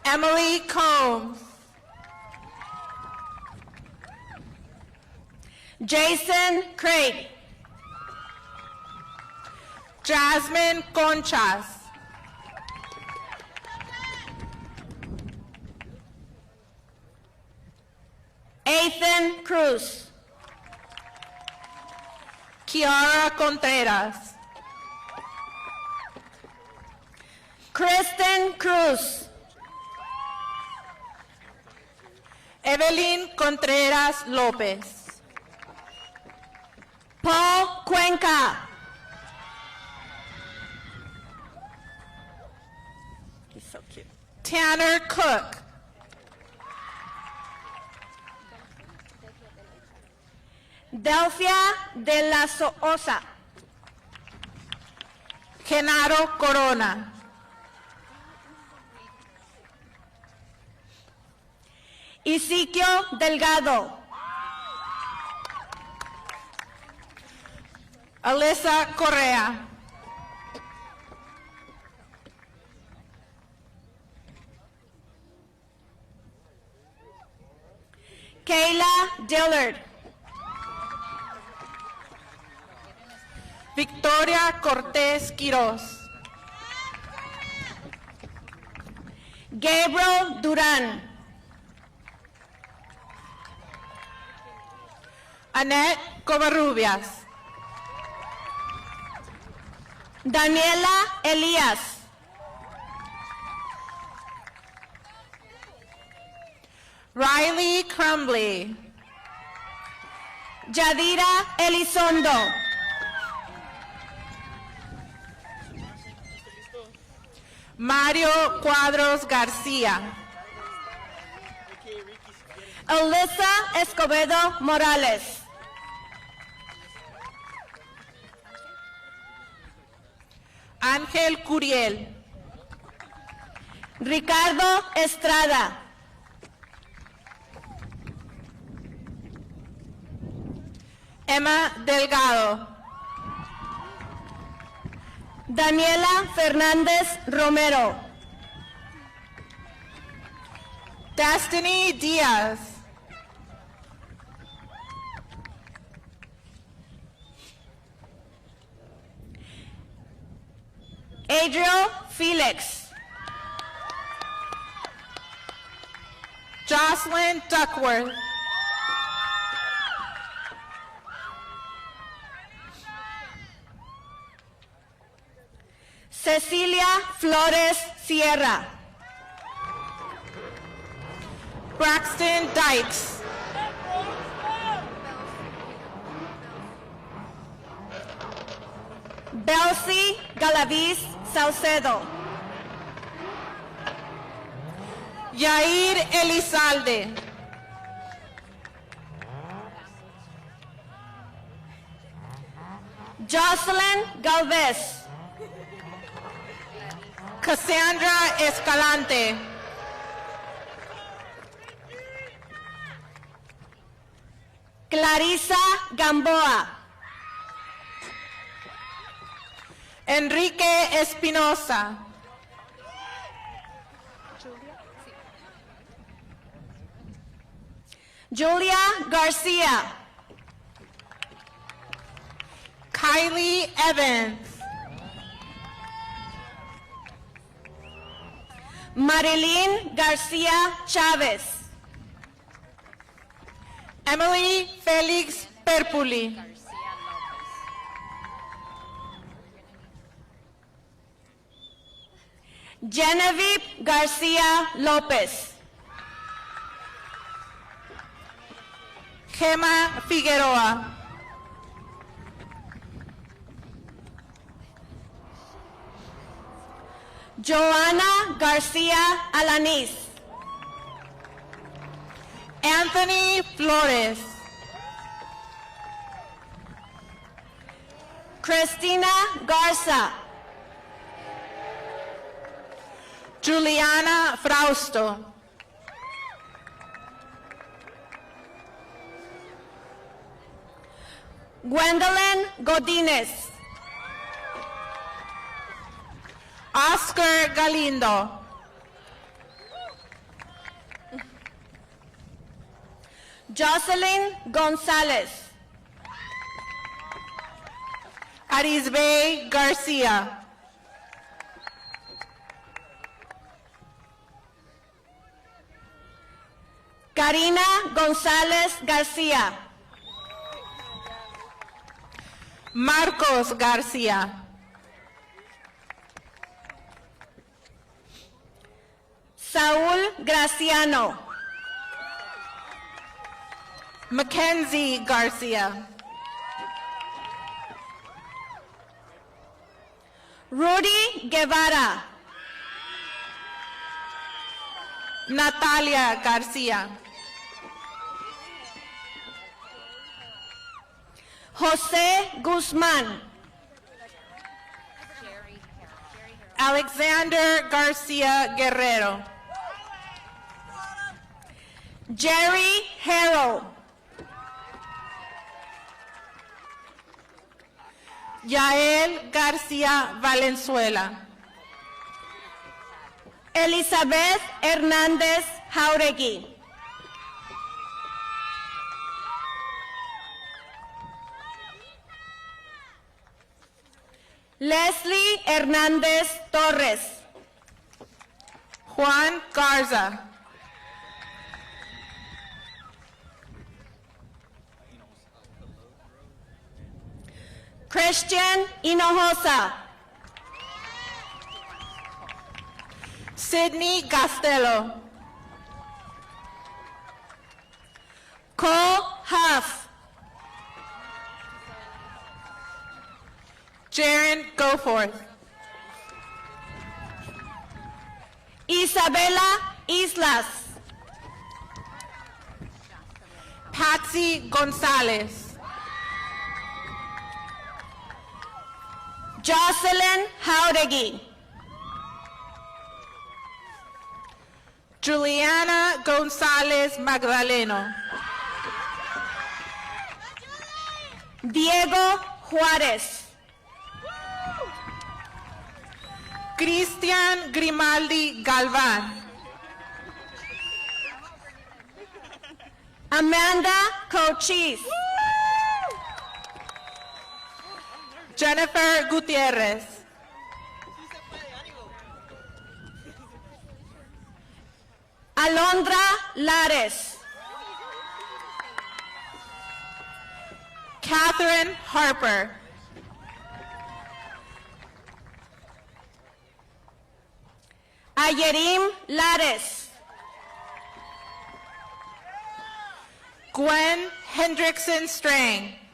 Emily Combs. Jason Craig. Jasmine Conchas. Ethan Cruz. Kiara Contreras. Kristen Cruz. Evelyn Contreras López. Paul Cuenca. He's so cute. Tanner Cook. Delphia de la Osa. Genaro Corona. Ezequiel Delgado. Alyssa Correa. Kayla Dillard. Victoria Cortés Quiroz. Gabriel Duran. Annette Covarrubias. Daniela Elias. Riley Crumbly. Yadira Elizondo. Mario Cuadros García. Alyssa Escobedo Morales. Ángel Curiel. Ricardo Estrada. Emma Delgado. Daniela Fernández Romero. Destiny Diaz. Adriel Felix. Jocelyn Duckworth. Cecilia Flores Sierra. Braxton Dykes. Belsi Galaviz Saucedo. Yair Elizalde. Jocelyn Galvez. Cassandra Escalante. Clarissa Gamboa. Enrique Espinosa. Julia Garcia. Kylie Evans. Marilyn Garcia Chavez. Emily Felix Perpuli. Genevieve Garcia Lopez. Gemma Figueroa. Joanna Garcia Alanis. Anthony Flores. Christina Garza. Juliana Frausto. Gwendolyn Godinez. Oscar Galindo. Jocelyn Gonzalez. Arisbey Garcia. Karina González García. Marcos Garcia. Saúl Graciano. Mackenzie Garcia. Rudy Guevara. Natalia Garcia. José Guzmán. Alexander Garcia Guerrero. Jerry Harrell. Yael Garcia Valenzuela. Elizabeth Hernández Jauregui. Leslie Hernández Torres. Juan Garza. Christian Hinojosa. Sydney Costello. Cole Huff. Jaron Goforth. Isabela Islas. Patsy Gonzalez. Jocelyn Jauregui. Juliana Gonzalez Magdaleno. Diego Juárez. Cristian Grimaldi Galvan. Amanda Cochise. Jennifer Gutierrez. Alondra Lares. Catherine Harper. Ayerim Lares. Gwen Hendrickson Strang.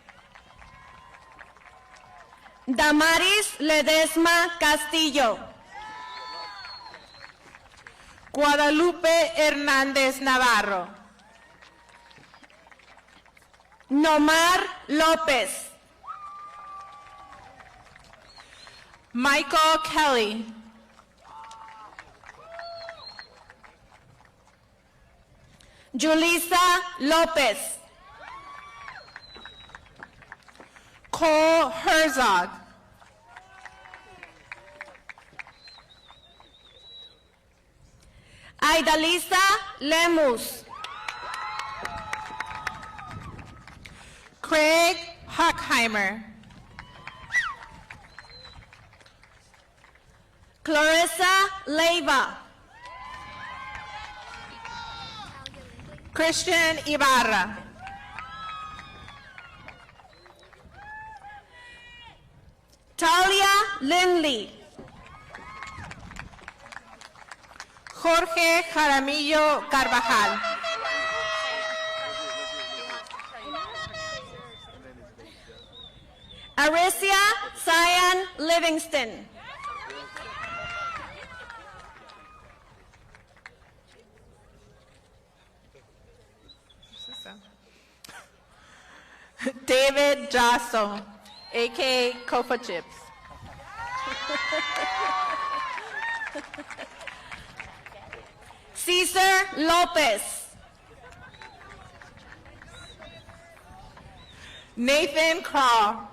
Damaris Ledesma Castillo. Guadalupe Hernández Navarro. Nomar López. Michael Kelly. Julissa Lopez. Cole Herzog. Aidalisa Lemus. Craig Hockheimer. Clarissa Leiva. Christian Ibarra. Talia Lindley. Jorge Jaramillo Carvajal. Aricia Cyan Livingston. David Jasso, a.k.a. Kofa Chips. Cesar Lopez. Nathan Craw.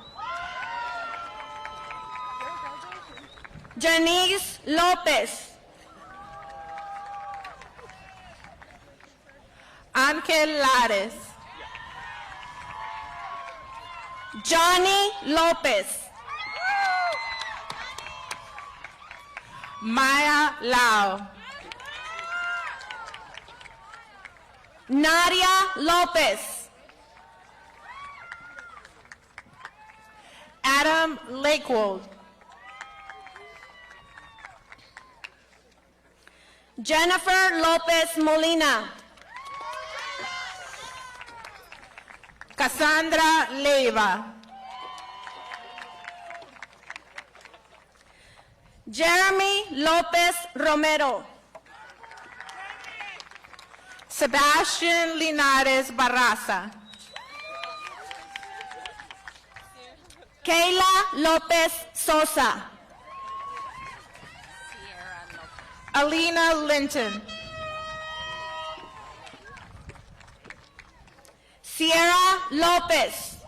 Janice Lopez. Ángel Lares. Johnny Lopez. Maya Lau. Nadia Lopez. Adam Lakewold. Jennifer Lopez Molina. Cassandra Leiva. Jeremy Lopez Romero. Sebastian Linares Barraza. Kayla Lopez Sosa. Alina Linton. Sierra Lopez.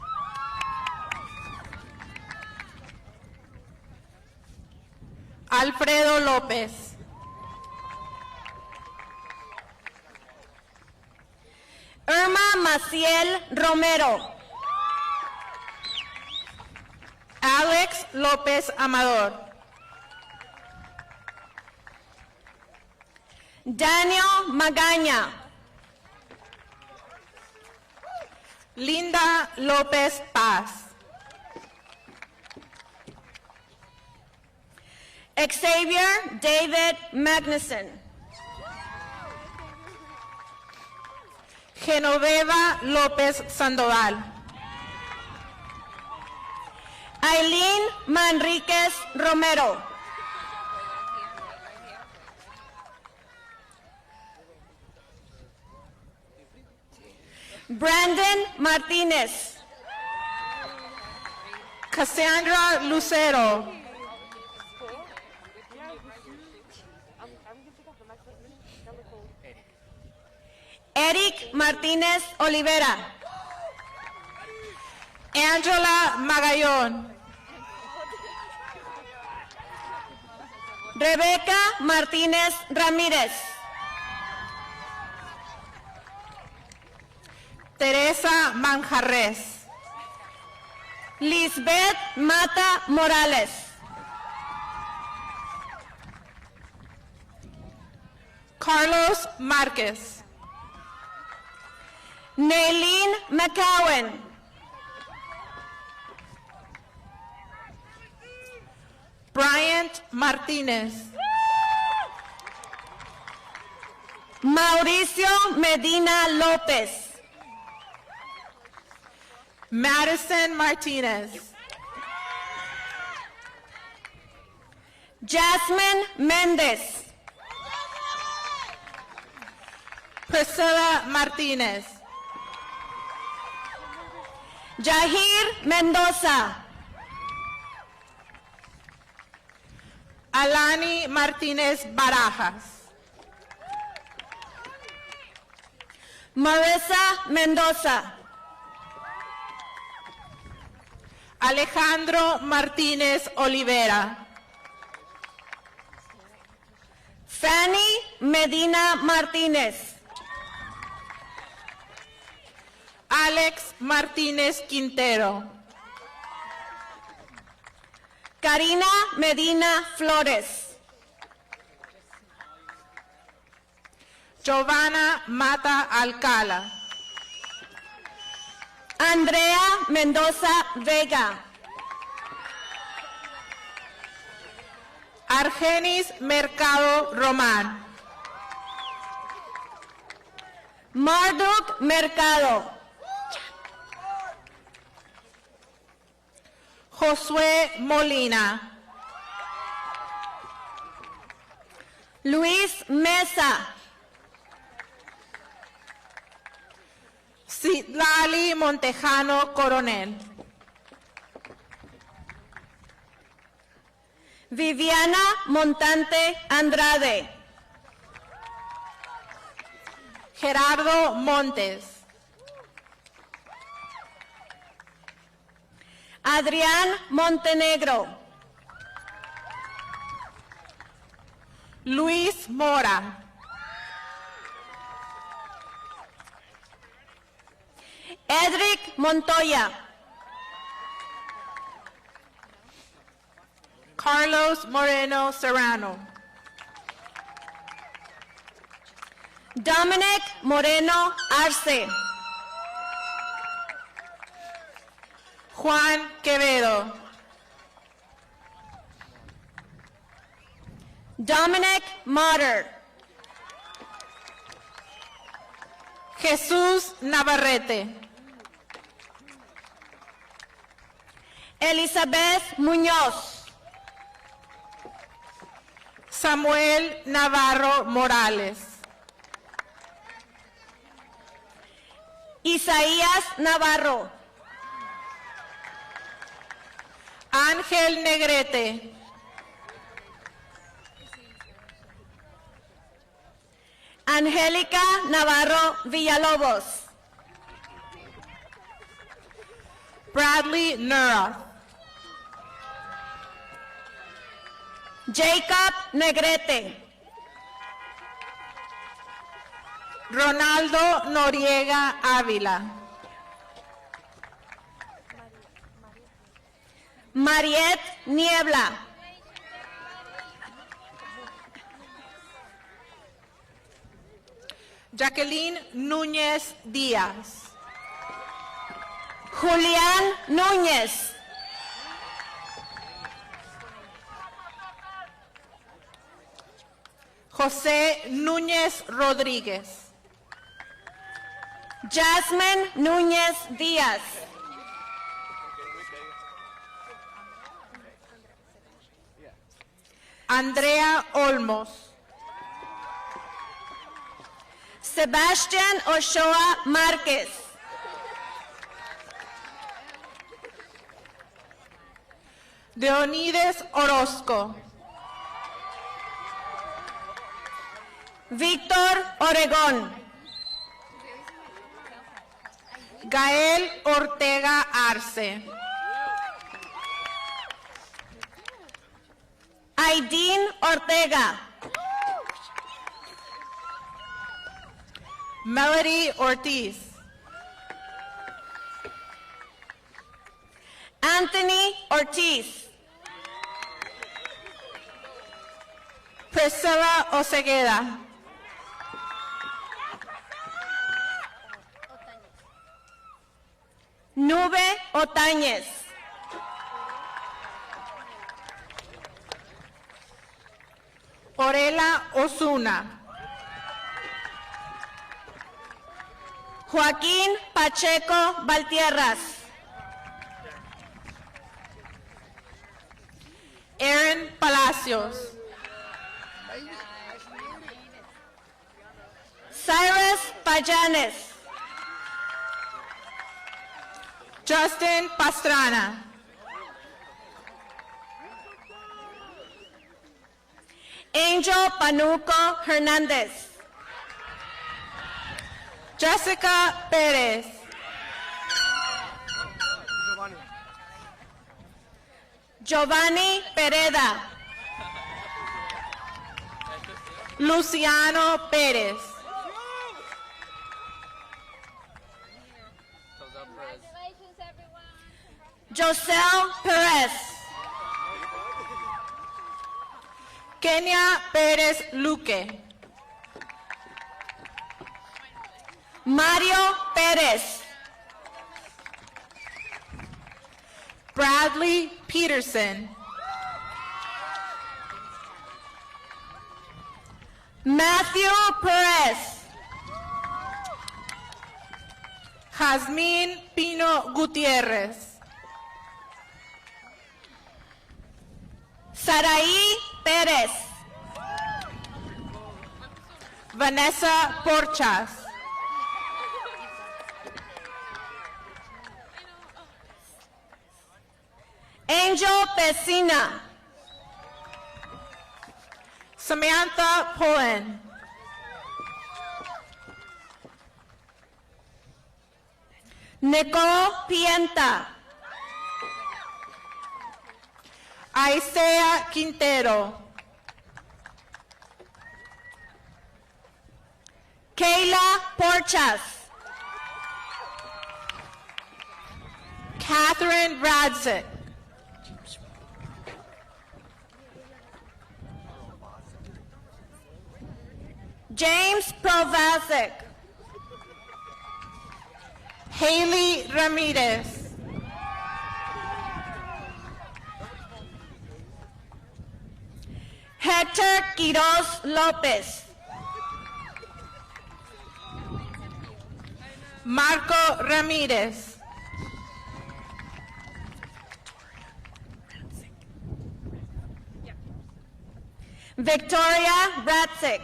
Alfredo López. Irma Maciel Romero. Alex López Amador. Daniel Magaña. Linda López Paz. Xavier David Magnuson. Genoveva López Sandoval. Aileen Manriquez Romero. Brandon Martinez. Cassandra Lucero. Eric Martinez Olivera. Angela Magallón. Rebeca Martinez Ramírez. Teresa Manjarres. Lisbeth Mata Morales. Carlos Márquez. Naylene McCowan. Bryant Martínez. Mauricio Medina López. Madison Martinez. Jasmine Méndez. Priscilla Martínez. Jahir Mendoza. Alani Martinez Barajas. Marissa Mendoza. Alejandro Martínez Olivera. Fanny Medina Martínez. Alex Martínez Quintero. Karina Medina Flores. Giovanna Mata Alcala. Andrea Mendoza Vega. Argenis Mercado Román. Marduk Mercado. Josué Molina. Luis Mesa. Citlali Montejano Coronel. Viviana Montante Andrade. Gerardo Montes. Adrián Montenegro. Luis Mora. Edric Montoya. Carlos Moreno Serrano. Dominic Moreno Arce. Juan Quevedo. Dominic Motter. Jesús Navarrete. Elizabeth Muñoz. Samuel Navarro Morales. Isaías Navarro. Ángel Negrete. Angélica Navarro Villalobos. Bradley Nura. Jacob Negrete. Ronaldo Noriega Ávila. Mariette Niebla. Jacqueline Núñez Díaz. Julián Núñez. José Núñez Rodríguez. Jasmine Núñez Díaz. Andrea Olmos. Sebastián Ochoa Márquez. Leonides Orozco. Víctor Oregón. Gael Ortega Arce. Aidín Ortega. Melody Ortiz. Anthony Ortiz. Priscilla Osegueda. Nube Otañez. Orela Osuna. Joaquín Pacheco Valtierras. Aaron Palacios. Cyrus Payanes. Justin Pastrana. Angel Panuco Hernandez. Jessica Perez. Giovanni Pereda. Luciano Pérez. Josel Perez. Kenia Pérez Luque. Mario Perez. Bradley Peterson. Matthew Perez. Jazmín Pino Gutiérrez. Saraí Pérez. Vanessa Porchas. Angel Pesina. Samantha Pullen. Nicole Pienta. Isaiah Quintero. Kayla Porchas. Catherine Radzik. James Provasic. Haley Ramirez. Hector Quiroz Lopez. Marco Ramirez. Victoria Bratzik.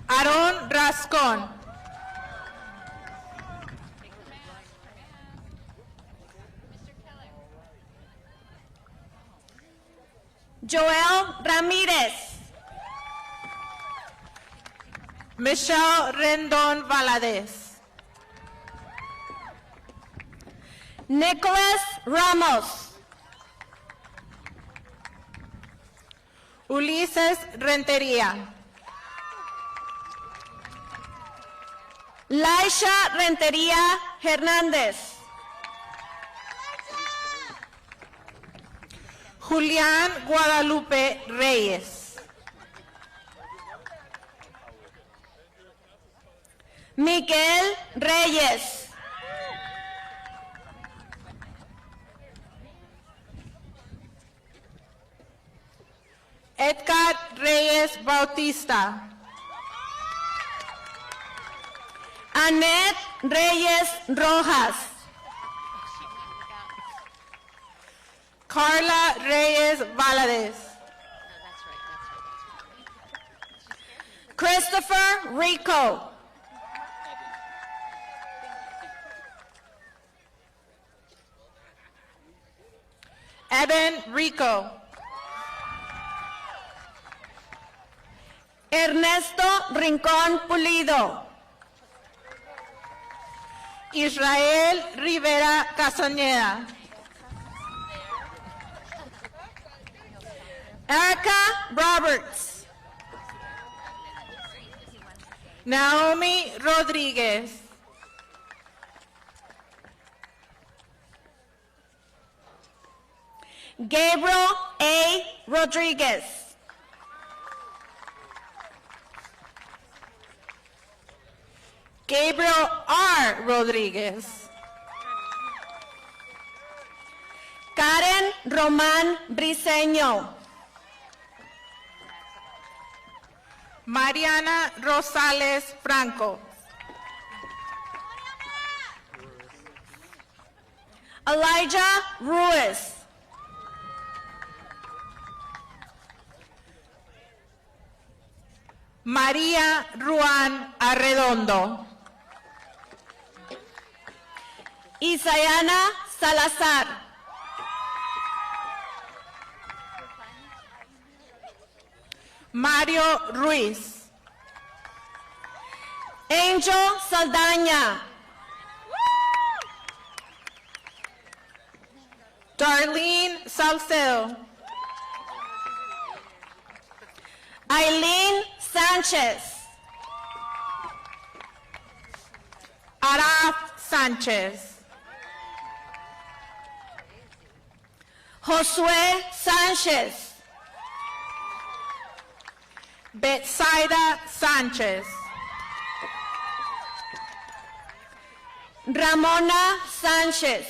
Aaron Rascón. Joel Ramirez. Michelle Rendon Valadez. Nicholas Ramos. Ulises Rentería. Laisha Rentería Hernández. Julián Guadalupe Reyes. Miguel Reyes. Edgar Reyes Bautista. Annette Reyes Rojas. Carla Reyes Valadez. Christopher Rico. Evan Rico. Ernesto Rincón Pulido. Israel Rivera Castañeda. Erica Roberts. Naomi Rodríguez. Gabriel A. Rodriguez. Gabriel R. Rodríguez. Karen Román Briceño. Mariana Rosales Franco. Elijah Ruiz. María Ruán Arredondo. Isayana Salazar. Mario Ruiz. Angel Saldaña. Darlene Salcedo. Eileen Sanchez. Araf Sanchez. Josué Sanchez. Betsaida Sanchez. Ramona Sanchez.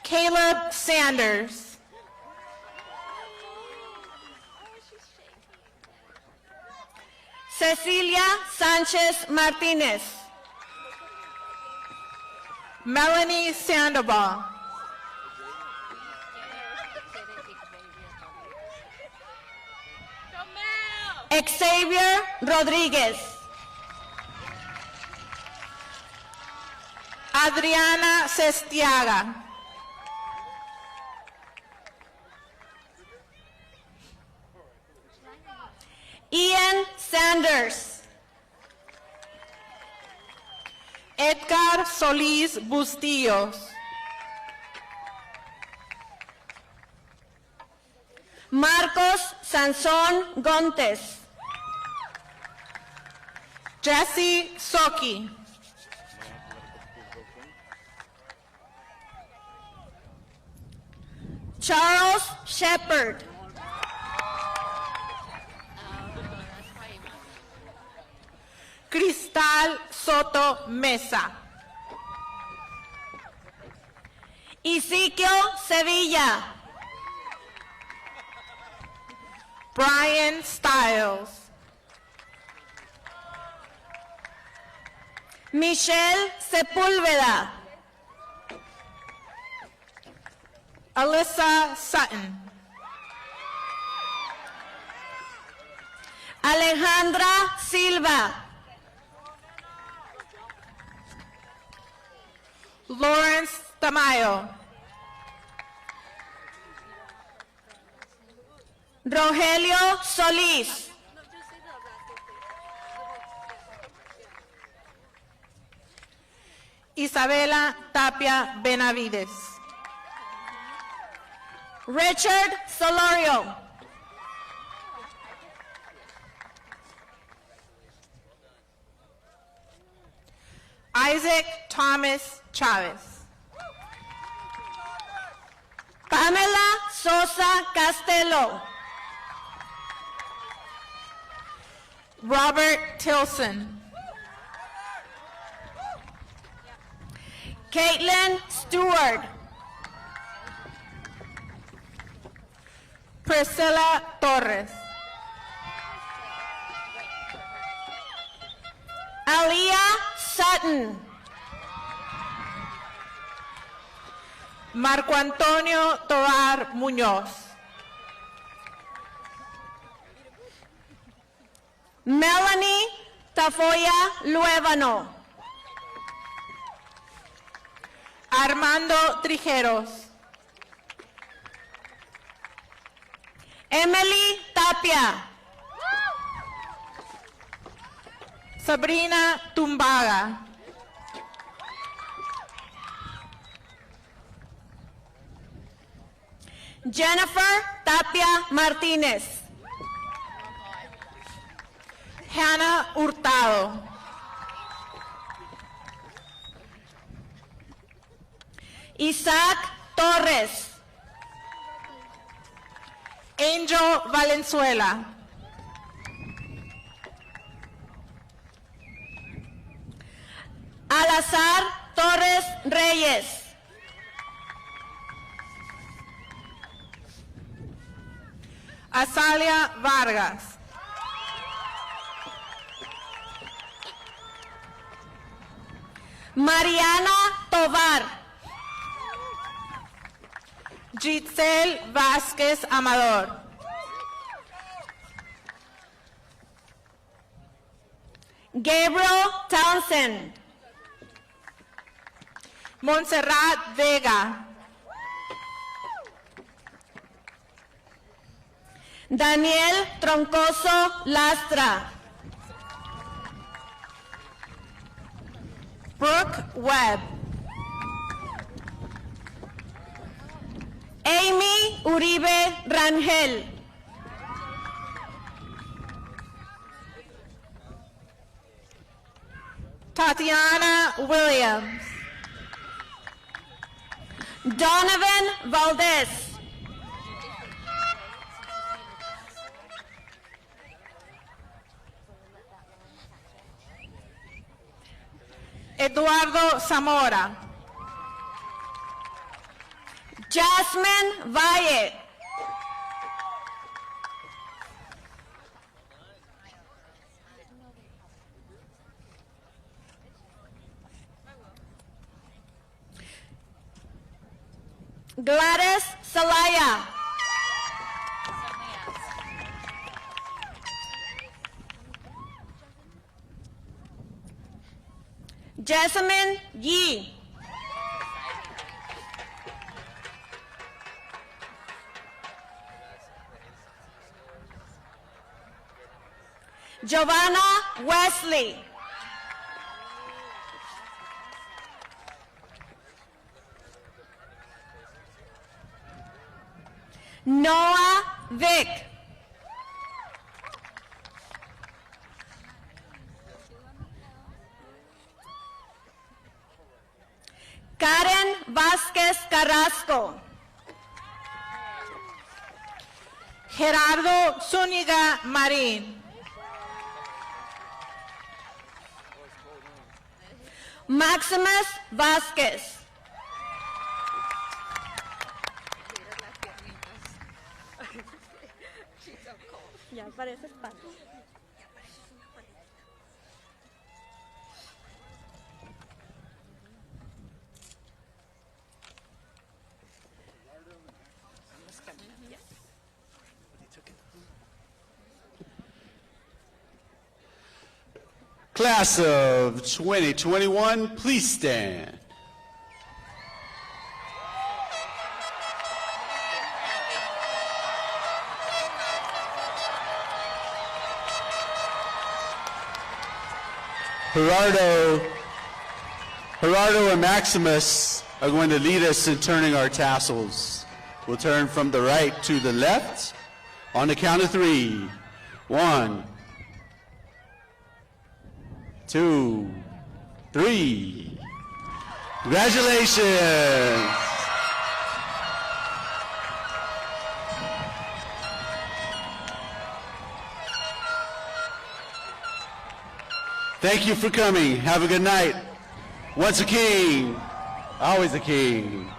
Caleb Sanders. Cecilia Sanchez Martinez. Melanie Sandoval. Xavier Rodriguez. Adriana Sestiaga. Ian Sanders. Edgar Solís Bustillos. Marcos Sansón Gontes. Jesse Soki. Charles Shepard. Cristal Soto Mesa. Ezequiel Sevilla. Brian Stiles. Michelle Sepúlveda. Alyssa Sutton. Alejandra Silva. Lawrence Tamayo. Rogelio Solís. Isabela Tapia Benavides. Richard Solorio. Isaac Thomas Chavez. Pamela Sosa Castelo. Robert Tilson. Caitlin Stewart. Priscilla Torres. Aliyah Sutton. Marco Antonio Tovar Muñoz. Melanie Tafoya Luevano. Armando Trijeros. Emily Tapia. Sabrina Tumbaga. Jennifer Tapia Martinez. Hannah Hurtado. Isaac Torres. Angel Valenzuela. Alazar Torres Reyes. Azalia Vargas. Mariana Tovar. Giselle Vázquez Amador. Gabriel Townsend. Montserrat Vega. Daniel Troncoso Lastra. Brooke Webb. Amy Uribe Rangel. Tatiana Williams. Donovan Valdez. Eduardo Zamora. Jasmine Valle. Gladys Salaya. Jessamine Yee. Giovanna Wesley. Noah Vick. Karen Vázquez Carrasco. Gerardo Zúñiga Marín. Maximus Vázquez. Ya parece padre. Class of 2021, please stand. Gerardo and Maximus are going to lead us in turning our tassels. We'll turn from the right to the left on the count of 3. 1, 2, 3. Congratulations. Thank you for coming. Have a good night. Once a king, always a king.